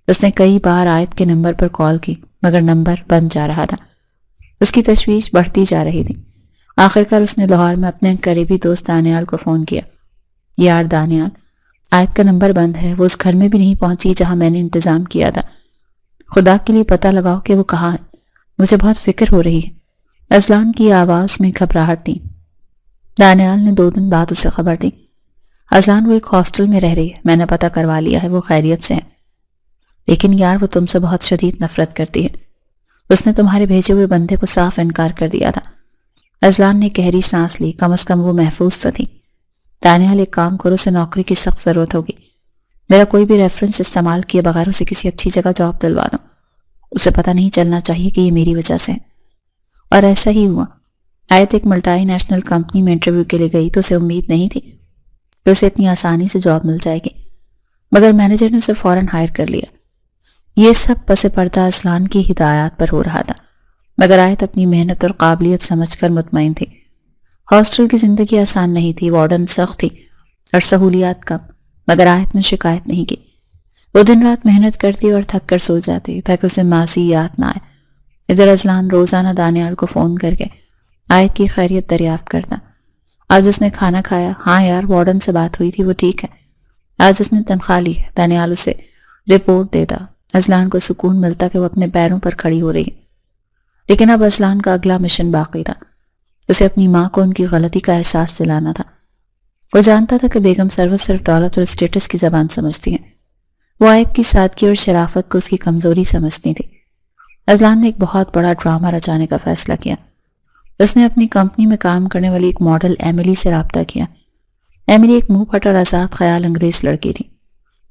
اس نے کئی بار آیت کے نمبر پر کال کی، مگر نمبر بند جا رہا تھا. اس کی تشویش بڑھتی جا رہی تھی. آخرکار اس نے لاہور میں اپنے قریبی دوست دانیال کو فون کیا. یار دانیال، آیت کا نمبر بند ہے. وہ اس گھر میں بھی نہیں پہنچی جہاں میں نے انتظام کیا تھا. خدا کے لیے پتہ لگاؤ کہ وہ کہاں ہے. مجھے بہت فکر ہو رہی ہے. اذلان کی آواز میں گھبراہٹ تھی. دانیال نے 2 دن بعد اسے خبر دی. اذلان وہ ایک ہاسٹل میں رہ رہی ہے. میں نے پتہ کروا لیا ہے، وہ خیریت سے ہے. لیکن یار وہ تم سے بہت شدید نفرت کرتی ہے. اس نے تمہارے بھیجے ہوئے بندے کو صاف انکار کر دیا تھا. اذلان نے گہری سانس لی. کم از کم وہ محفوظ تو تھی. دانیال، ایک کام کرو، اسے نوکری کی سخت ضرورت ہوگی. میرا کوئی بھی ریفرنس استعمال کیے بغیر اسے کسی اچھی جگہ جاب دلوا دو. اسے پتہ نہیں چلنا چاہیے کہ یہ میری وجہ سے ہے. اور ایسا ہی ہوا. آیت ایک ملٹائی نیشنل کمپنی میں انٹرویو کے لیے گئی تو اسے امید نہیں تھی کہ اسے اتنی آسانی سے جاب مل جائے گی، مگر مینیجر نے اسے فوراً ہائر کر لیا. یہ سب پس پردہ اذلان کی ہدایات پر ہو رہا تھا، مگر آیت اپنی محنت اور قابلیت سمجھ کر مطمئن تھی. ہاسٹل کی زندگی آسان نہیں تھی. وارڈن سخت تھی اور سہولیات کم، مگر آیت نے شکایت نہیں کی. وہ دن رات محنت کرتی اور تھک کر سو جاتی تاکہ اسے ماضی یاد نہ آئے. ادھر اذلان روزانہ دانیال کو فون کر کے آیت کی خیریت دریافت کرتا. آج اس نے کھانا کھایا؟ ہاں یار، وارڈن سے بات ہوئی تھی، وہ ٹھیک ہے. آج اس نے تنخواہ لی ہے. دانیال اسے رپورٹ دیتا. اذلان کو سکون ملتا کہ وہ اپنے پیروں پر کھڑی ہو رہی ہے. لیکن اب اذلان کا اگلا مشن باقی تھا. اسے اپنی ماں کو ان کی غلطی کا احساس دلانا تھا۔ وہ جانتا تھا کہ بیگم سروت صرف دولت اور اسٹیٹس کی زبان سمجھتی ہیں۔ وہ عائد کی سادگی اور شرافت کو اس کی کمزوری سمجھتی تھی۔ اذلان نے ایک بہت بڑا ڈرامہ رچانے کا فیصلہ کیا۔ اس نے اپنی کمپنی میں کام کرنے والی ایک ماڈل ایملی سے رابطہ کیا۔ ایملی ایک منہ پھٹ اور آزاد خیال انگریز لڑکی تھی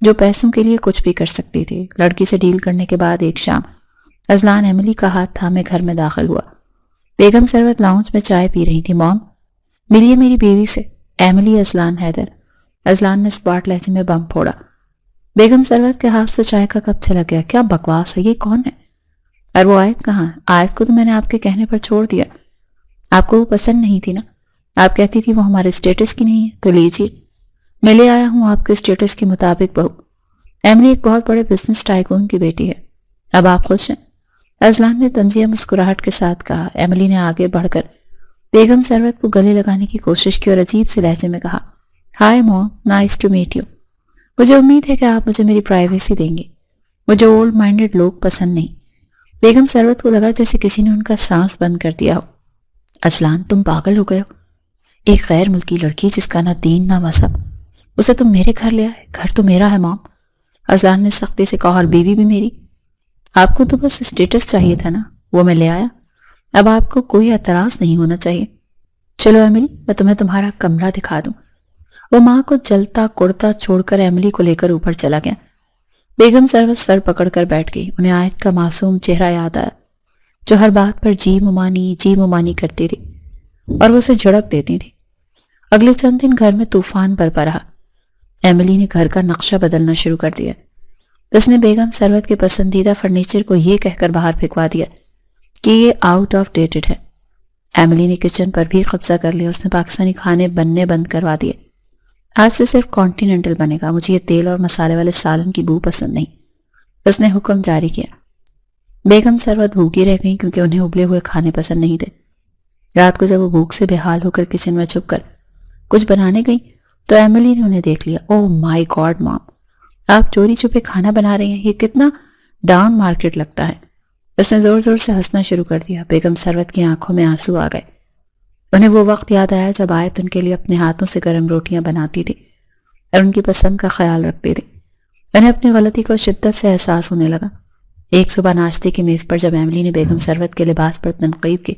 جو پیسوں کے لیے کچھ بھی کر سکتی تھی۔ لڑکی سے ڈیل کرنے کے بعد ایک شام اذلان ایملی کا ہاتھ تھامے گھر میں داخل ہوا۔ بیگم سروت لاؤنج میں چائے پی رہی تھی۔ موم، ملیے میری بیوی سے، ایملی اذلان حیدر۔ اذلان نے اسپاٹ لہجے میں بم پھوڑا۔ بیگم سروت کے ہاتھ سے چائے کا کپ چلا گیا۔ کیا بکواس ہے، یہ کون ہے؟ اور وہ آیت کہاں؟ آیت کو تو میں نے آپ کے کہنے پر چھوڑ دیا۔ آپ کو وہ پسند نہیں تھی نا؟ آپ کہتی تھی وہ ہمارے اسٹیٹس کی نہیں ہے، تو لیجیے، میں لے آیا ہوں آپ کے اسٹیٹس کے مطابق بہو۔ ایملی ایک بہت بڑے بزنس ٹائکون کی بیٹی ہے۔ اب آپ خوش ہیں؟ اذلان نے طنزیہ مسکراہٹ کے ساتھ کہا۔ ایملی نے آگے بڑھ کر بیگم سروت کو گلے لگانے کی کوشش کی اور عجیب سے لہجے میں کہا، ہائے موم، نائس ٹو میٹ یو۔ مجھے امید ہے کہ آپ مجھے میری پرائیویسی دیں گے۔ مجھے اولڈ مائنڈڈ لوگ پسند نہیں۔ بیگم سروت کو لگا جیسے کسی نے ان کا سانس بند کر دیا ہو۔ اذلان، تم پاگل ہو گئے ہو؟ ایک غیر ملکی لڑکی جس کا نہ دین نہ مذہب، اسے تم میرے گھر لے آئے؟ گھر تو میرا ہے موم، اذلان نے سختی سے کہا، اور بیوی بھی میری۔ آپ کو تو بس اسٹیٹس چاہیے تھا نا، وہ میں لے آیا۔ اب آپ کو کوئی اعتراض نہیں ہونا چاہیے۔ چلو ایملی، میں تمہیں تمہارا کمرہ دکھا دوں۔ وہ ماں کو جلتا کڑتا چھوڑ کر ایملی کو لے کر اوپر چلا گیا۔ بیگم سروت سر پکڑ کر بیٹھ گئی۔ انہیں آیت کا معصوم چہرہ یاد آیا جو ہر بات پر جی ممانی کرتی تھی اور وہ اسے جھڑک دیتی تھی۔ اگلے چند دن گھر میں طوفان برپا رہا۔ ایملی نے گھر کا نقشہ بدلنا شروع کر دیا۔ اس نے بیگم سروت کے پسندیدہ فرنیچر کو یہ کہہ کر باہر پھینکوا دیا کہ یہ آؤٹ آف ڈیٹڈ ہے۔ ایملی نے کچن پر بھی قبضہ کر لیا۔ اس نے پاکستانی کھانے بننے بند کروا دیے۔ آج سے صرف کانٹیننٹل بنے گا، مجھے یہ تیل اور مسالے والے سالن کی بو پسند نہیں، اس نے حکم جاری کیا۔ بیگم سروت بھوکی رہ گئیں کیونکہ انہیں ابلے ہوئے کھانے پسند نہیں تھے۔ رات کو جب وہ بھوک سے بےحال ہو کر کچن میں چھپ کر کچھ بنانے گئیں تو ایملی نے انہیں دیکھ لیا۔ اوہ مائی گاڈ مام، آپ چوری چھپے کھانا بنا رہی ہیں، یہ کتنا ڈاؤن مارکیٹ لگتا ہے۔ اس نے زور زور سے ہنسنا شروع کر دیا۔ بیگم سروت کی آنکھوں میں آنسو آ گئے۔ انہیں وہ وقت یاد آیا جب آیت ان کے لیے اپنے ہاتھوں سے گرم روٹیاں بناتی تھی اور ان کی پسند کا خیال رکھتی تھی۔ انہیں اپنی غلطی کو شدت سے احساس ہونے لگا۔ ایک صبح ناشتے کی میز پر جب ایملی نے بیگم سروت کے لباس پر تنقید کی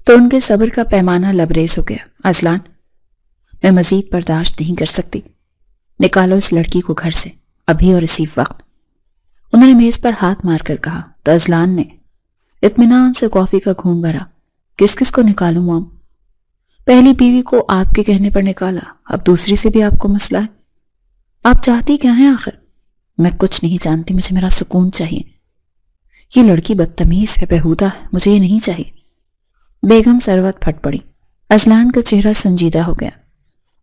تو ان کے صبر کا پیمانہ لبریز ہو گیا۔ اذلان، میں مزید برداشت نہیں کر سکتی، نکالو اس لڑکی کو گھر سے، ابھی اور اسی وقت۔ انہوں نے میز پر ہاتھ مار کر کہا تو اذلان نے اطمینان سے کافی کا گھونٹ بھرا۔ کس کس کو نکالوں مام؟ پہلی بیوی کو آپ کے کہنے پر نکالا، اب دوسری سے بھی آپ کو مسئلہ ہے۔ آپ چاہتی کیا ہیں آخر؟ میں کچھ نہیں جانتی، مجھے میرا سکون چاہیے۔ یہ لڑکی بدتمیز ہے، بےہودہ ہے، مجھے یہ نہیں چاہیے۔ بیگم سروت پھٹ پڑی۔ اذلان کا چہرہ سنجیدہ ہو گیا۔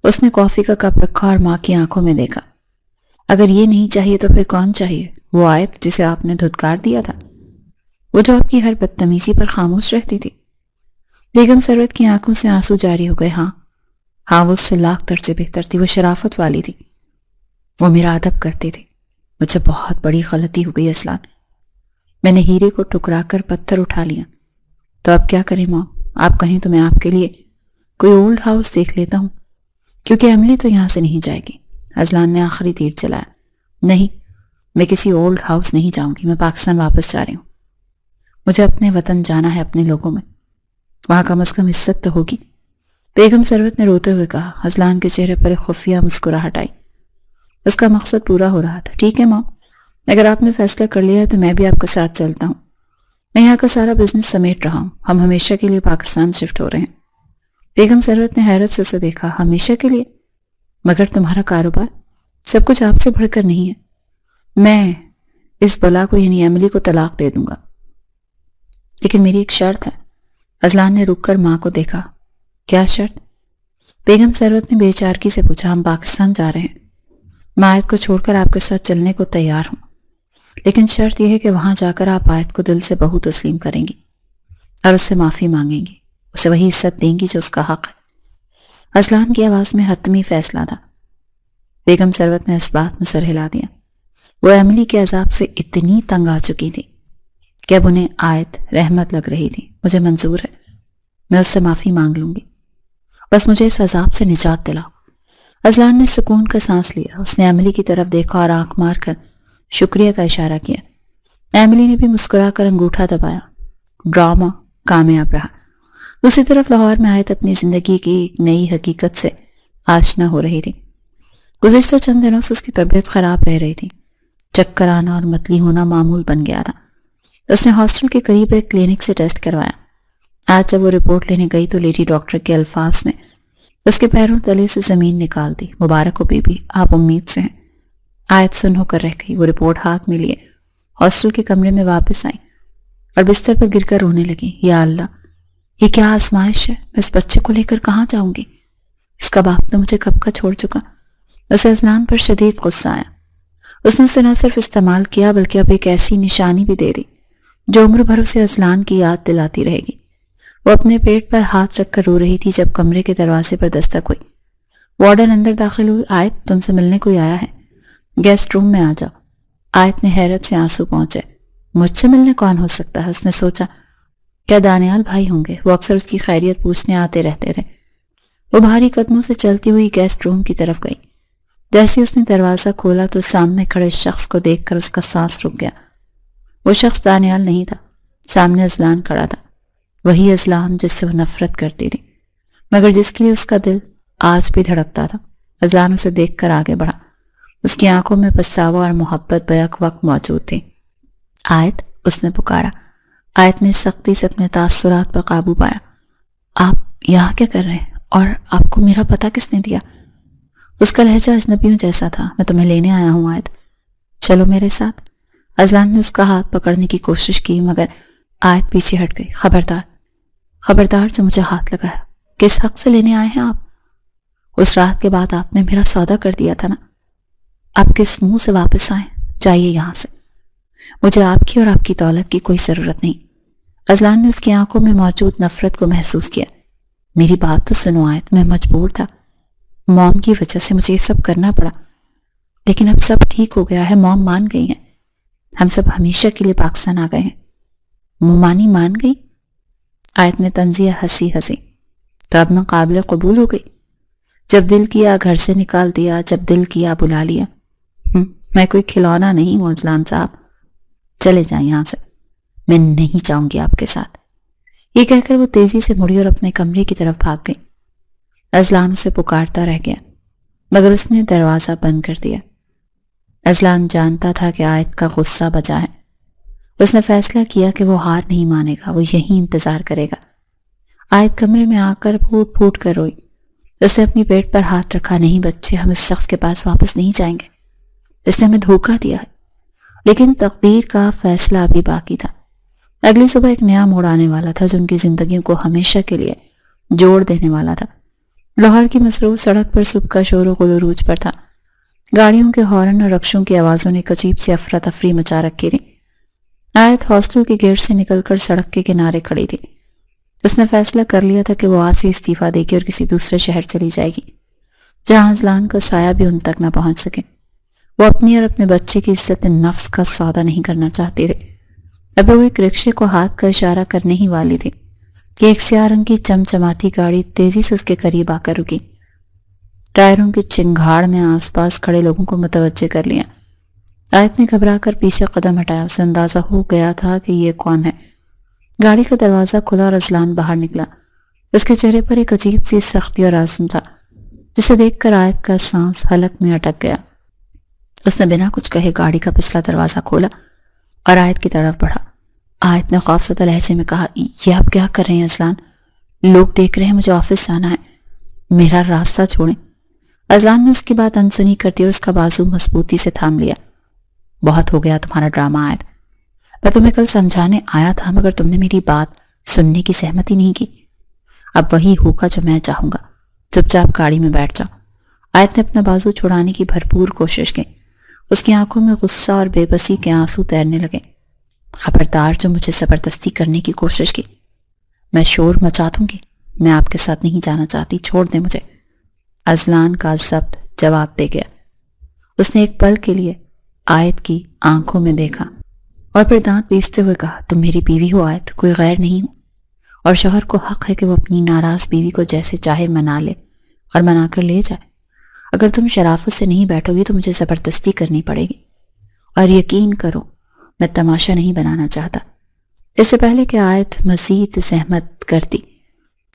اس نے کافی کا کپ رکھا اور ماں کی آنکھوں میں دیکھا۔ اگر یہ نہیں چاہیے تو پھر کون چاہیے؟ وہ آیت جسے آپ نے دھتکار دیا تھا، وہ جو آپ کی ہر بدتمیزی پر خاموش رہتی تھی۔ بیگم سروت کی آنکھوں سے آنسو جاری ہو گئے۔ ہاں وہ اس سے لاکھ درجے بہتر تھی، وہ شرافت والی تھی، وہ میرا ادب کرتی تھی۔ مجھ سے بہت بڑی غلطی ہو گئی اذلان، میں نے ہیرے کو ٹکرا کر پتھر اٹھا لیا۔ تو اب کیا کریں ماں؟ آپ کہیں تو میں آپ کے لیے کوئی اولڈ ہاؤس دیکھ لیتا ہوں، کیونکہ ایملی تو یہاں سے نہیں جائے گی۔ اذلان نے آخری تیر چلایا۔ نہیں، میں کسی اولڈ ہاؤس نہیں جاؤں گی، میں پاکستان واپس جا رہی ہوں۔ مجھے اپنے وطن جانا ہے، اپنے لوگوں میں، وہاں کم از کم عزت تو ہوگی۔ بیگم سروت نے روتے ہوئے کہا۔ اذلان کے چہرے پر ایک خفیہ مسکراہٹ آئی۔ اس کا مقصد پورا ہو رہا تھا۔ ٹھیک ہے ماں، اگر آپ نے فیصلہ کر لیا ہے تو میں بھی آپ کے ساتھ چلتا ہوں۔ میں یہاں کا سارا بزنس سمیٹ رہا ہوں، ہم ہمیشہ کے لیے پاکستان شفٹ ہو رہے ہیں۔ بیگم سروت نے حیرت سے اسے دیکھا۔ ہمیشہ کے لیے؟ مگر تمہارا کاروبار؟ سب کچھ آپ سے بڑھ کر نہیں ہے۔ میں اس بلا کو یعنی ایملی کو طلاق دے دوں گا، لیکن میری ایک شرط ہے۔ اذلان نے رک کر ماں کو دیکھا۔ کیا شرط؟ بیگم سروت نے بے چارگی سے پوچھا۔ ہم پاکستان جا رہے ہیں، میں آیت کو چھوڑ کر آپ کے ساتھ چلنے کو تیار ہوں، لیکن شرط یہ ہے کہ وہاں جا کر آپ آیت کو دل سے بہو تسلیم کریں گی اور اس سے معافی مانگیں گی، اسے وہی عزت دیں گی جو اس کا حق ہے۔ اذلان کی آواز میں حتمی فیصلہ تھا۔ بیگم سروت نے اس بات میں سر ہلا دیا۔ وہ ایملی کے عذاب سے اتنی تنگ آ چکی تھی کہ اب انہیں آیت رحمت لگ رہی تھی۔ مجھے منظور ہے، میں اس سے معافی مانگ لوں گی، بس مجھے اس عذاب سے نجات دلاؤ۔ اذلان نے سکون کا سانس لیا۔ اس نے ایملی کی طرف دیکھا اور آنکھ مار کر شکریہ کا اشارہ کیا۔ ایملی نے بھی مسکرا کر انگوٹھا دبایا۔ ڈرامہ کامیاب رہا۔ دوسری طرف لاہور میں آیت اپنی زندگی کی ایک نئی حقیقت سے آشنا ہو رہی تھی۔ گزشتہ چند دنوں سے اس کی طبیعت خراب رہ رہی تھی۔ چکر آنا اور متلی ہونا معمول بن گیا تھا۔ اس نے ہاسٹل کے قریب ایک کلینک سے ٹیسٹ کروایا۔ آج جب وہ رپورٹ لینے گئی تو لیڈی ڈاکٹر کے الفاظ نے اس کے پیروں تلے سے زمین نکال دی۔ مبارک ہو بی بی، آپ امید سے ہیں۔ آیت سن ہو کر رہ گئی۔ وہ رپورٹ ہاتھ میں لیے ہاسٹل کے کمرے میں واپس آئی اور بستر پر گر کر رونے لگی۔ یا اللہ، یہ کیا آزمائش ہے؟ میں اس بچے کو لے کر کہاں جاؤں گی؟ اس کا باپ تو مجھے کب کا چھوڑ چکا۔ اسے اذلان پر شدید غصہ آیا۔ اس نے اسے نہ صرف استعمال کیا بلکہ اب ایک ایسی نشانی بھی دے دی جو عمر بھر اسے اذلان کی یاد دلاتی رہے گی۔ وہ اپنے پیٹ پر ہاتھ رکھ کر رو رہی تھی جب کمرے کے دروازے پر دستک ہوئی۔ وارڈن اندر داخل ہوئی۔ آیت، تم سے ملنے کوئی آیا ہے، گیسٹ روم میں آ جاؤ۔ آیت نے حیرت سے آنسو پہنچے۔ مجھ سے ملنے کون ہو سکتا ہے؟ اس نے سوچا، کیا دانیال بھائی ہوں گے؟ وہ اکثر اس کی خیریت پوچھنے آتے رہتے رہے۔ وہ بھاری قدموں سے چلتی ہوئی گیسٹ روم کی طرف گئی۔ جیسے اس نے دروازہ کھولا تو سامنے کھڑے شخص کو دیکھ کر اس کا سانس رک گیا۔ وہ شخص دانیال نہیں تھا، سامنے اذلان کھڑا تھا، وہی اذلان جس سے وہ نفرت کرتی تھی، مگر جس کے لیے اس کا دل آج بھی دھڑکتا تھا۔ اذلان اسے دیکھ کر آگے بڑھا۔ اس کی آنکھوں میں پچھتاوا اور محبت بیک وقت موجود تھی۔ آیت، اس نے پکارا۔ آیت نے سختی سے اپنے تاثرات پر قابو پایا۔ آپ یہاں کیا کر رہے ہیں؟ اور آپ کو میرا پتہ کس نے دیا؟ اس کا لہجہ اجنبیوں جیسا تھا۔ میں تمہیں لینے آیا ہوں آیت، چلو میرے ساتھ۔ اذلان نے اس کا ہاتھ پکڑنے کی کوشش کی مگر آیت پیچھے ہٹ گئی۔ خبردار، خبردار جو مجھے ہاتھ لگایا۔ کس حق سے لینے آئے ہیں آپ؟ اس رات کے بعد آپ نے میرا سودا کر دیا تھا نا، آپ کس منہ سے واپس آئیں؟ جائیے یہاں سے، مجھے آپ کی اور آپ کی دولت کی کوئی ضرورت نہیں۔ اذلان نے اس کی آنکھوں میں موجود نفرت کو محسوس کیا۔ میری بات تو سنو آیت، میں مجبور تھا، موم کی وجہ سے مجھے یہ سب کرنا پڑا، لیکن اب سب ٹھیک ہو گیا ہے۔ موم مان گئی ہیں، ہم سب ہمیشہ کے لیے پاکستان آ گئے ہیں۔ مومانی مان گئی؟ آیت نے طنزیہ ہنسی۔ تو اب میں قابل قبول ہو گئی؟ جب دل کیا گھر سے نکال دیا، جب دل کیا بلا لیا۔ میں کوئی کھلونا نہیں ہوں اذلان صاحب، چلے جائیں یہاں سے، میں نہیں جاؤں گی آپ کے ساتھ۔ یہ کہہ کر وہ تیزی سے مڑی اور اپنے کمرے کی طرف بھاگ گئی۔ اذلان اسے پکارتا رہ گیا مگر اس نے دروازہ بند کر دیا۔ اذلان جانتا تھا کہ آیت کا غصہ بچا ہے۔ اس نے فیصلہ کیا کہ وہ ہار نہیں مانے گا، وہ یہیں انتظار کرے گا۔ آیت کمرے میں آ کر پھوٹ پھوٹ کر روئی۔ اس نے اپنی پیٹ پر ہاتھ رکھا۔ نہیں بچے، ہم اس شخص کے پاس واپس نہیں جائیں گے، اس نے ہمیں دھوکہ دیا ہے۔ لیکن تقدیر کا فیصلہ ابھی باقی تھا۔ اگلی صبح ایک نیا موڑ آنے والا تھا جو ان کی زندگیوں کو ہمیشہ کے لیے جوڑ دینے والا تھا۔ لاہور کی مسرور سڑک پر صبح کا شور و غل عروج پر تھا۔ گاڑیوں کے ہارن اور رکشوں کی آوازوں نے ایک عجیب سی افراتفری مچا رکھی تھی۔ آیت ہاسٹل کے گیٹ سے نکل کر سڑک کے کنارے کھڑی تھی۔ اس نے فیصلہ کر لیا تھا کہ وہ آج ہی استعفیٰ دے گی اور کسی دوسرے شہر چلی جائے گی جہاں اذلان کا سایہ بھی ان تک نہ پہنچ سکے۔ وہ اپنی اور اپنے بچے کی عزت نفس کا سودا نہیں کرنا چاہتی رہی۔ ابھی وہ ایک رکشے کو ہاتھ کا اشارہ کرنے ہی والی تھی کہ ایک سیاہ رنگ کی چمچماتی گاڑی تیزی سے اس کے قریب آ کر رکی۔ ٹائروں کی چنگھاڑ نے آس پاس کھڑے لوگوں کو متوجہ کر لیا۔ آیت نے گھبرا کر پیچھے قدم ہٹایا۔ اسے اندازہ ہو گیا تھا کہ یہ کون ہے۔ گاڑی کا دروازہ کھلا اور اذلان باہر نکلا۔ اس کے چہرے پر ایک عجیب سی سختی اور عزم تھا جسے دیکھ کر آیت کا سانس حلق میں اٹک گیا۔ اس نے بنا کچھ کہے گاڑی کا پچھلا دروازہ کھولا اور آیت کی طرف بڑھا۔ آیت نے خوفزدہ لہجے میں کہا، یہ آپ کیا کر رہے ہیں اذلان؟ لوگ دیکھ رہے ہیں، مجھے آفس جانا ہے، میرا راستہ چھوڑیں۔ اذلان نے اس کی بات انسنی کر دی اور اس کا بازو مضبوطی سے تھام لیا۔ بہت ہو گیا تمہارا ڈرامہ آیت، میں تمہیں کل سمجھانے آیا تھا مگر تم نے میری بات سننے کی سہمتی نہیں کی۔ اب وہی ہوگا جو میں چاہوں گا، چپ چاپ گاڑی میں بیٹھ جاؤ۔ آیت نے اپنا بازو چھڑانے کی بھرپور کوشش کی۔ اس کی آنکھوں میں غصہ اور بے بسی کے آنسو تیرنے لگے۔ خبردار جو مجھے زبردستی کرنے کی کوشش کی، میں شور مچا دوں گی۔ میں آپ کے ساتھ نہیں جانا چاہتی، چھوڑ دیں مجھے۔ اذلان کا ضبط جواب دے گیا۔ اس نے ایک پل کے لیے آیت کی آنکھوں میں دیکھا اور پھر دانت پیستے ہوئے کہا، تم میری بیوی ہو آیت، کوئی غیر نہیں ہوں۔ اور شوہر کو حق ہے کہ وہ اپنی ناراض بیوی کو جیسے چاہے منا لے اور منا کر لے جائے۔ اگر تم شرافت سے نہیں بیٹھو گی تو مجھے زبردستی کرنی پڑے گی، اور یقین کرو میں تماشا نہیں بنانا چاہتا۔ اس سے پہلے کہ آیت مزید زحمت کرتی،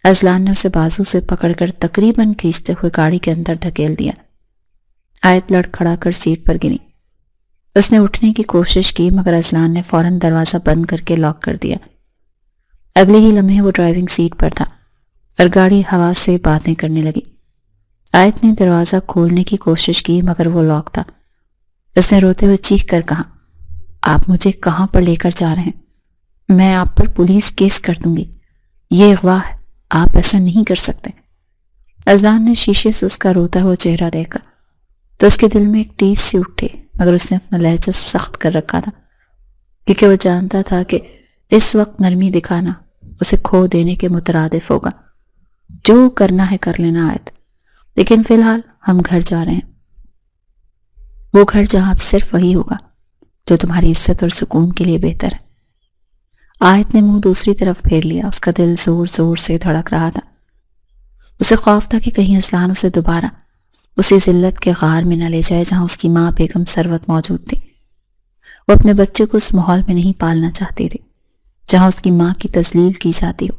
اذلان نے اسے بازو سے پکڑ کر تقریباً کھینچتے ہوئے گاڑی کے اندر دھکیل دیا۔ آیت لڑکھڑا کر سیٹ پر گری۔ اس نے اٹھنے کی کوشش کی مگر اذلان نے فوراً دروازہ بند کر کے لاک کر دیا۔ اگلے ہی لمحے وہ ڈرائیونگ سیٹ پر تھا اور گاڑی ہوا سے باتیں کرنے لگی۔ آیت نے دروازہ کھولنے کی کوشش کی مگر وہ لاک تھا۔ اس نے روتے ہوئے چیخ کر کہا، آپ مجھے کہاں پر لے کر جا رہے ہیں؟ میں آپ پر پولیس کیس کر دوں گی، یہ اغوا ہے، آپ ایسا نہیں کر سکتے۔ اذلان نے شیشے سے اس کا روتا ہوا چہرہ دیکھا تو اس کے دل میں ایک ٹیس سی اٹھے، مگر اس نے اپنا لہجہ سخت کر رکھا تھا کیونکہ وہ جانتا تھا کہ اس وقت نرمی دکھانا اسے کھو دینے کے مترادف ہوگا۔ جو کرنا ہے کر لینا آیت، لیکن فی الحال ہم گھر جا رہے ہیں، وہ گھر جہاں اب صرف وہی ہوگا جو تمہاری عزت اور سکون کے لیے بہتر ہے۔ آیت نے منہ دوسری طرف پھیر لیا، اس کا دل زور زور سے دھڑک رہا تھا۔ اسے خوف تھا کہ کہیں اذلان اسے دوبارہ اسی ذلت کے غار میں نہ لے جائے جہاں اس کی ماں بیگم ثروت موجود تھی۔ وہ اپنے بچے کو اس ماحول میں نہیں پالنا چاہتی تھی جہاں اس کی ماں کی تذلیل کی جاتی ہو۔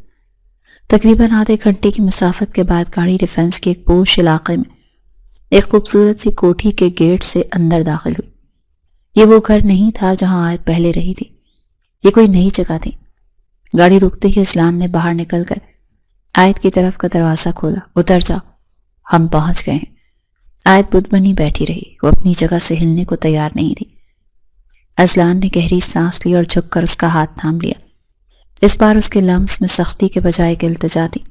تقریباً آدھے گھنٹے کی مسافت کے بعد گاڑی ڈیفنس کے ایک پوش علاقے میں ایک خوبصورت سی کوٹھی کے گیٹ سے اندر داخل ہوئی۔ یہ وہ گھر نہیں تھا جہاں آیت پہلے رہی تھی، یہ کوئی نئی جگہ تھی۔ گاڑی رکتے ہی اذلان نے باہر نکل کر آیت کی طرف کا دروازہ کھولا۔ اتر جاؤ، ہم پہنچ گئے ہیں۔ آیت بدھ بنی بیٹھی رہی، وہ اپنی جگہ سے ہلنے کو تیار نہیں تھی۔ اذلان نے گہری سانس لی اور جھک کر اس کا ہاتھ تھام لیا۔ اس بار اس کے لمس میں سختی کے بجائے ایک التجا تھی۔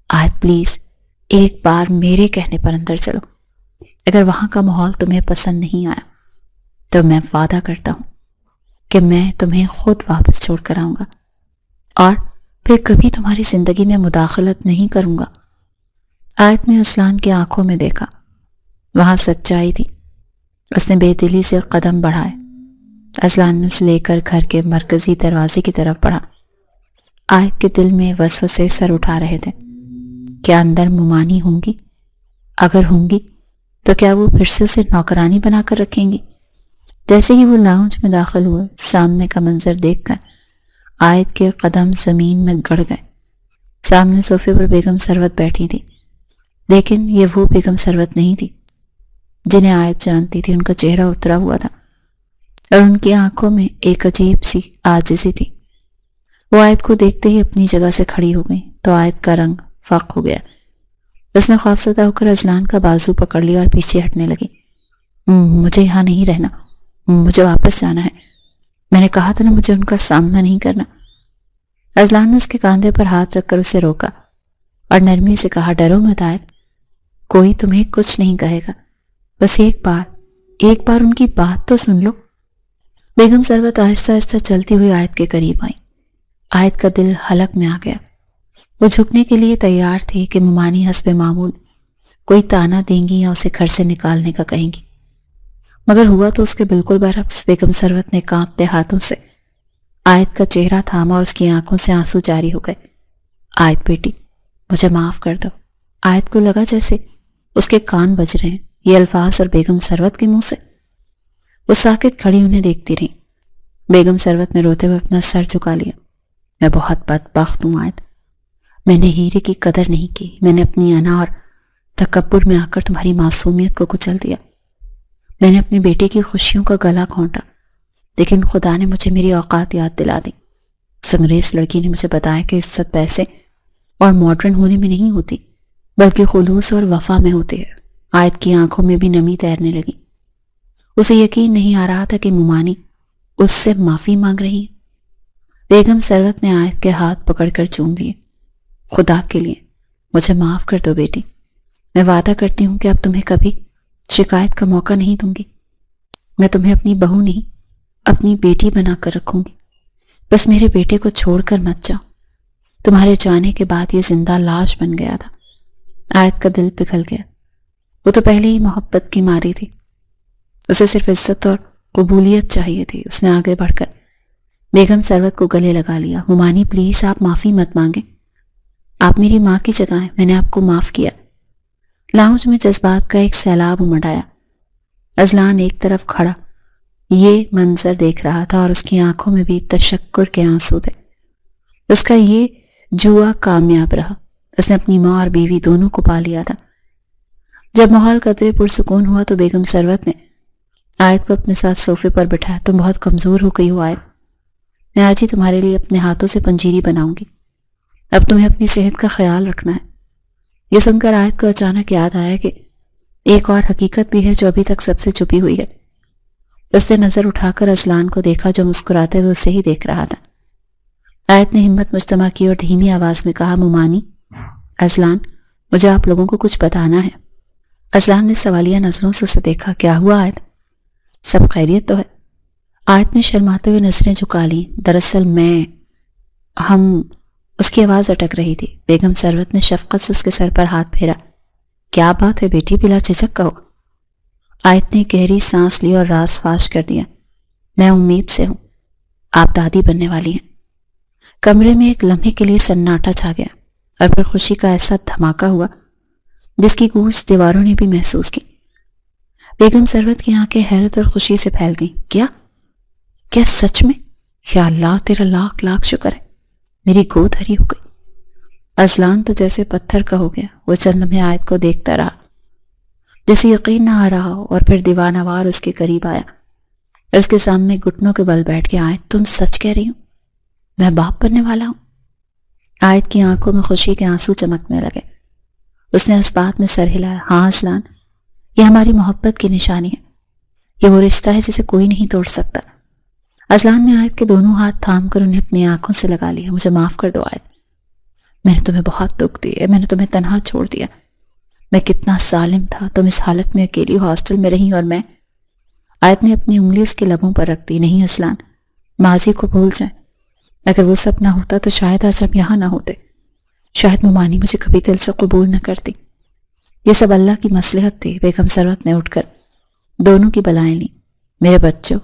آیت پلیز ایک بار میرے کہنے پر اندر چلو، اگر وہاں کا ماحول تمہیں پسند نہیں آیا تو میں وعدہ کرتا ہوں کہ میں تمہیں خود واپس چھوڑ کر آؤں گا اور پھر کبھی تمہاری زندگی میں مداخلت نہیں کروں گا۔ آیت نے اذلان کی آنکھوں میں دیکھا، وہاں سچائی تھی۔ اس نے بے دلی سے قدم بڑھائے۔ اذلان نے اسے لے کر گھر کے مرکزی دروازے کی طرف بڑھا۔ آیت کے دل میں وسوسے سر اٹھا رہے تھے۔ کیا اندر ممانی ہوں گی؟ اگر ہوں گی تو کیا وہ پھر سے اسے نوکرانی بنا کر رکھیں گی؟ جیسے ہی وہ لاؤنج میں داخل ہوئے، سامنے کا منظر دیکھ کر آیت کے قدم زمین میں گڑ گئے۔ سامنے صوفے پر بیگم ثروت بیٹھی تھی، لیکن یہ وہ بیگم ثروت نہیں تھی جنہیں آیت جانتی تھی۔ ان کا چہرہ اترا ہوا تھا اور ان کی آنکھوں میں ایک عجیب سی عاجزی تھی۔ وہ آیت کو دیکھتے ہی اپنی جگہ سے کھڑی ہو گئی تو آیت کا رنگ فاق ہو گیا۔ اس نے خوفزدہ ہو کر اذلان کا بازو پکڑ لیا اور پیچھے ہٹنے لگی۔ مجھے یہاں نہیں رہنا، مجھے واپس جانا ہے، میں نے کہا تھا نا مجھے ان کا سامنا نہیں کرنا۔ اذلان نے اس کے کاندھے پر ہاتھ رکھ کر اسے روکا اور نرمی سے کہا، ڈرو مت آیت، کوئی تمہیں کچھ نہیں کہے گا، بس ایک بار ان کی بات تو سن لو۔ بیگم ثروت آہستہ آہستہ چلتی ہوئی آیت کے قریب آئی۔ آیت کا دل حلق میں آ گیا۔ وہ جھکنے کے لیے تیار تھی کہ ممانی حسب معمول کوئی تانا دیں گی یا اسے گھر سے نکالنے کا کہیں گی، مگر ہوا تو اس کے بالکل برعکس۔ بیگم ثروت نے کانپتے ہاتھوں سے آیت کا چہرہ تھاما اور اس کی آنکھوں سے آنسو جاری ہو گئے۔ آیت بیٹی، مجھے معاف کر دو۔ آیت کو لگا جیسے اس کے کان بج رہے ہیں یہ الفاظ اور بیگم ثروت کے منہ سے۔ وہ ساکت کھڑی انہیں دیکھتی رہی۔ بیگم ثروت نے روتے ہوئے اپنا سر جھکا لیا۔ میں بہت بدبخت ہوں آیت، میں نے ہیرے کی قدر نہیں کی، میں نے اپنی انا اور تکبر میں آ کر تمہاری معصومیت کو کچل دیا، میں نے اپنے بیٹے کی خوشیوں کا گلا گھونٹا، لیکن خدا نے مجھے میری اوقات یاد دلا دی۔ اس انگریز لڑکی نے مجھے بتایا کہ عزت پیسے اور ماڈرن ہونے میں نہیں ہوتی بلکہ خلوص اور وفا میں ہوتی ہے۔ آیت کی آنکھوں میں بھی نمی تیرنے لگی۔ اسے یقین نہیں آ رہا تھا کہ ممانی اس سے معافی مانگ رہی ہے۔ بیگم ثروت نے آیت کے ہاتھ پکڑ کر چوم لیے۔ خدا کے لیے مجھے معاف کر دو بیٹی، میں وعدہ کرتی ہوں کہ اب تمہیں کبھی شکایت کا موقع نہیں دوں گی۔ میں تمہیں اپنی بہو نہیں اپنی بیٹی بنا کر رکھوں گی، بس میرے بیٹے کو چھوڑ کر مت جاؤ۔ تمہارے جانے کے بعد یہ زندہ لاش بن گیا تھا۔ آیت کا دل پگھل گیا۔ وہ تو پہلے ہی محبت کی ماری تھی، اسے صرف عزت اور قبولیت چاہیے تھی۔ اس نے آگے بڑھ کر بیگم ثروت کو گلے لگا لیا. ممانی پلیز آپ معافی مت مانگیں. آپ میری ماں کی جگہ ہیں. میں نے آپ کو معاف کیا. لاؤنج میں جذبات کا ایک سیلاب امڑ آیا. اذلان ایک طرف کھڑا یہ منظر دیکھ رہا تھا اور اس کی آنکھوں میں بھی تشکر کے آنسو تھے. اس کا یہ جوا کامیاب رہا. اس نے اپنی ماں اور بیوی دونوں کو پا لیا تھا. جب ماحول قدرے پرسکون ہوا تو بیگم ثروت نے آیت کو اپنے ساتھ صوفے پر بٹھایا. تم بہت کمزور ہو گئی ہو آیت. میں آج ہی تمہارے لیے اپنے ہاتھوں سے پنجیری بناؤں گی. اب تمہیں اپنی صحت کا خیال رکھنا ہے. یہ سن کر آیت کو اچانک یاد آیا کہ ایک اور حقیقت بھی ہے جو ابھی تک سب سے چھپی ہوئی ہے. اس نے نظر اٹھا کر اذلان کو دیکھا جو مسکراتے ہوئے اسے ہی دیکھ رہا تھا. آیت نے ہمت مجتمع کی اور دھیمی آواز میں کہا ممانی اذلان مجھے آپ لوگوں کو کچھ بتانا ہے. اذلان نے سوالیہ نظروں سے اسے دیکھا. کیا ہوا آیت؟ سب خیریت تو ہے؟ آیت نے شرماتے ہوئے نظریں جھکا لی. دراصل ہم اس کی آواز اٹک رہی تھی. بیگم ثروت نے شفقت سے اس کے سر پر ہاتھ پھیرا. کیا بات ہے بیٹی بلا جھجک کہو. آیت نے گہری سانس لی اور راز فاش کر دیا. میں امید سے ہوں آپ دادی بننے والی ہیں. کمرے میں ایک لمحے کے لیے سناٹا چھا گیا اور پھر خوشی کا ایسا دھماکہ ہوا جس کی گونج دیواروں نے بھی محسوس کی. بیگم ثروت کی آنکھیں حیرت اور خوشی سے پھیل گئیں. کیا سچ میں؟ یا اللہ تیرا لاکھ لاکھ شکر ہے. میری گود ہری ہو گئی. اذلان تو جیسے پتھر کا ہو گیا. وہ چند لمحے آیت کو دیکھتا رہا جیسے یقین نہ آ رہا ہو اور پھر دیوانہ وار اس کے قریب آیا اور اس کے سامنے گھٹنوں کے بل بیٹھ کے. آیت تم سچ کہہ رہی ہو؟ میں باپ بننے والا ہوں؟ آیت کی آنکھوں میں خوشی کے آنسو چمکنے لگے. اس نے اس بات میں سر ہلایا. ہاں اذلان یہ ہماری محبت کی نشانی ہے. یہ وہ رشتہ ہے جسے کوئی نہیں توڑ سکتا. اذلان نے آیت کے دونوں ہاتھ تھام کر انہیں اپنی آنکھوں سے لگا لیا. مجھے معاف کر دو آیت. میں نے تمہیں بہت دکھ دیا. میں نے تمہیں تنہا چھوڑ دیا. میں کتنا ظالم تھا. تم اس حالت میں اکیلی ہاسٹل میں رہی اور میں. آیت نے اپنی انگلی اس کے لبوں پر رکھ دی. نہیں اذلان ماضی کو بھول جائیں. اگر وہ سب نہ ہوتا تو شاید آج ہم یہاں نہ ہوتے. شاید ممانی مجھے کبھی دل سے قبول نہ کرتی. یہ سب اللہ کی مصلحت تھی. بیگم ثروت نے اٹھ کر دونوں کی بلائیں لیں. میرے بچوں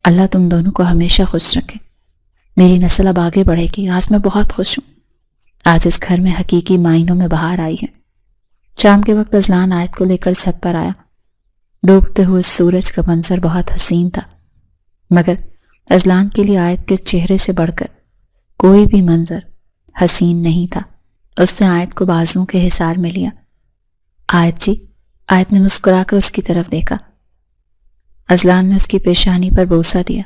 اللہ تم دونوں کو ہمیشہ خوش رکھے. میری نسل اب آگے بڑھے گی. آج میں بہت خوش ہوں. آج اس گھر میں حقیقی معنوں میں بہار آئی ہے. شام کے وقت اذلان آیت کو لے کر چھت پر آیا. ڈوبتے ہوئے سورج کا منظر بہت حسین تھا مگر اذلان کے لیے آیت کے چہرے سے بڑھ کر کوئی بھی منظر حسین نہیں تھا. اس نے آیت کو بازوں کے حصار میں لیا. آیت جی. آیت نے مسکرا کر اس کی طرف دیکھا. اذلان نے اس کی پیشانی پر بوسہ دیا.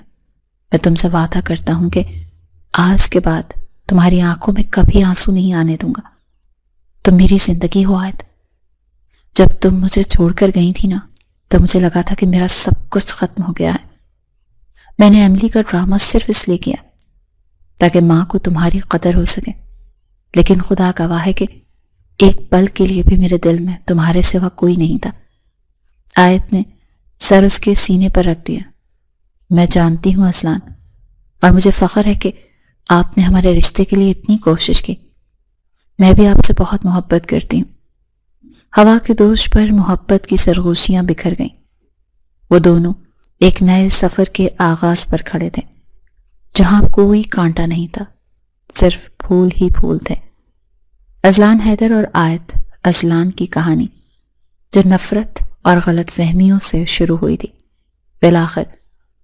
میں تم سے وعدہ کرتا ہوں کہ آج کے بعد تمہاری آنکھوں میں کبھی آنسو نہیں آنے دوں گا. تم میری زندگی ہو آیت. جب تم مجھے چھوڑ کر گئی تھی نا تو مجھے لگا تھا کہ میرا سب کچھ ختم ہو گیا ہے. میں نے ایملی کا ڈرامہ صرف اس لیے کیا تاکہ ماں کو تمہاری قدر ہو سکے. لیکن خدا گواہ ہے کہ ایک پل کے لیے بھی میرے دل میں تمہارے سوا کوئی نہیں تھا. آیت نے سر اس کے سینے پر رکھ دیا. میں جانتی ہوں اذلان اور مجھے فخر ہے کہ آپ نے ہمارے رشتے کے لیے اتنی کوشش کی. میں بھی آپ سے بہت محبت کرتی ہوں. ہوا کے دوش پر محبت کی سرگوشیاں بکھر گئیں. وہ دونوں ایک نئے سفر کے آغاز پر کھڑے تھے جہاں کوئی کانٹا نہیں تھا. صرف پھول ہی پھول تھے. اذلان حیدر اور آیت اذلان کی کہانی جو نفرت اور غلط فہمیوں سے شروع ہوئی تھی بالآخر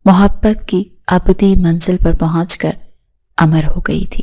محبت کی ابدی منزل پر پہنچ کر امر ہو گئی تھی.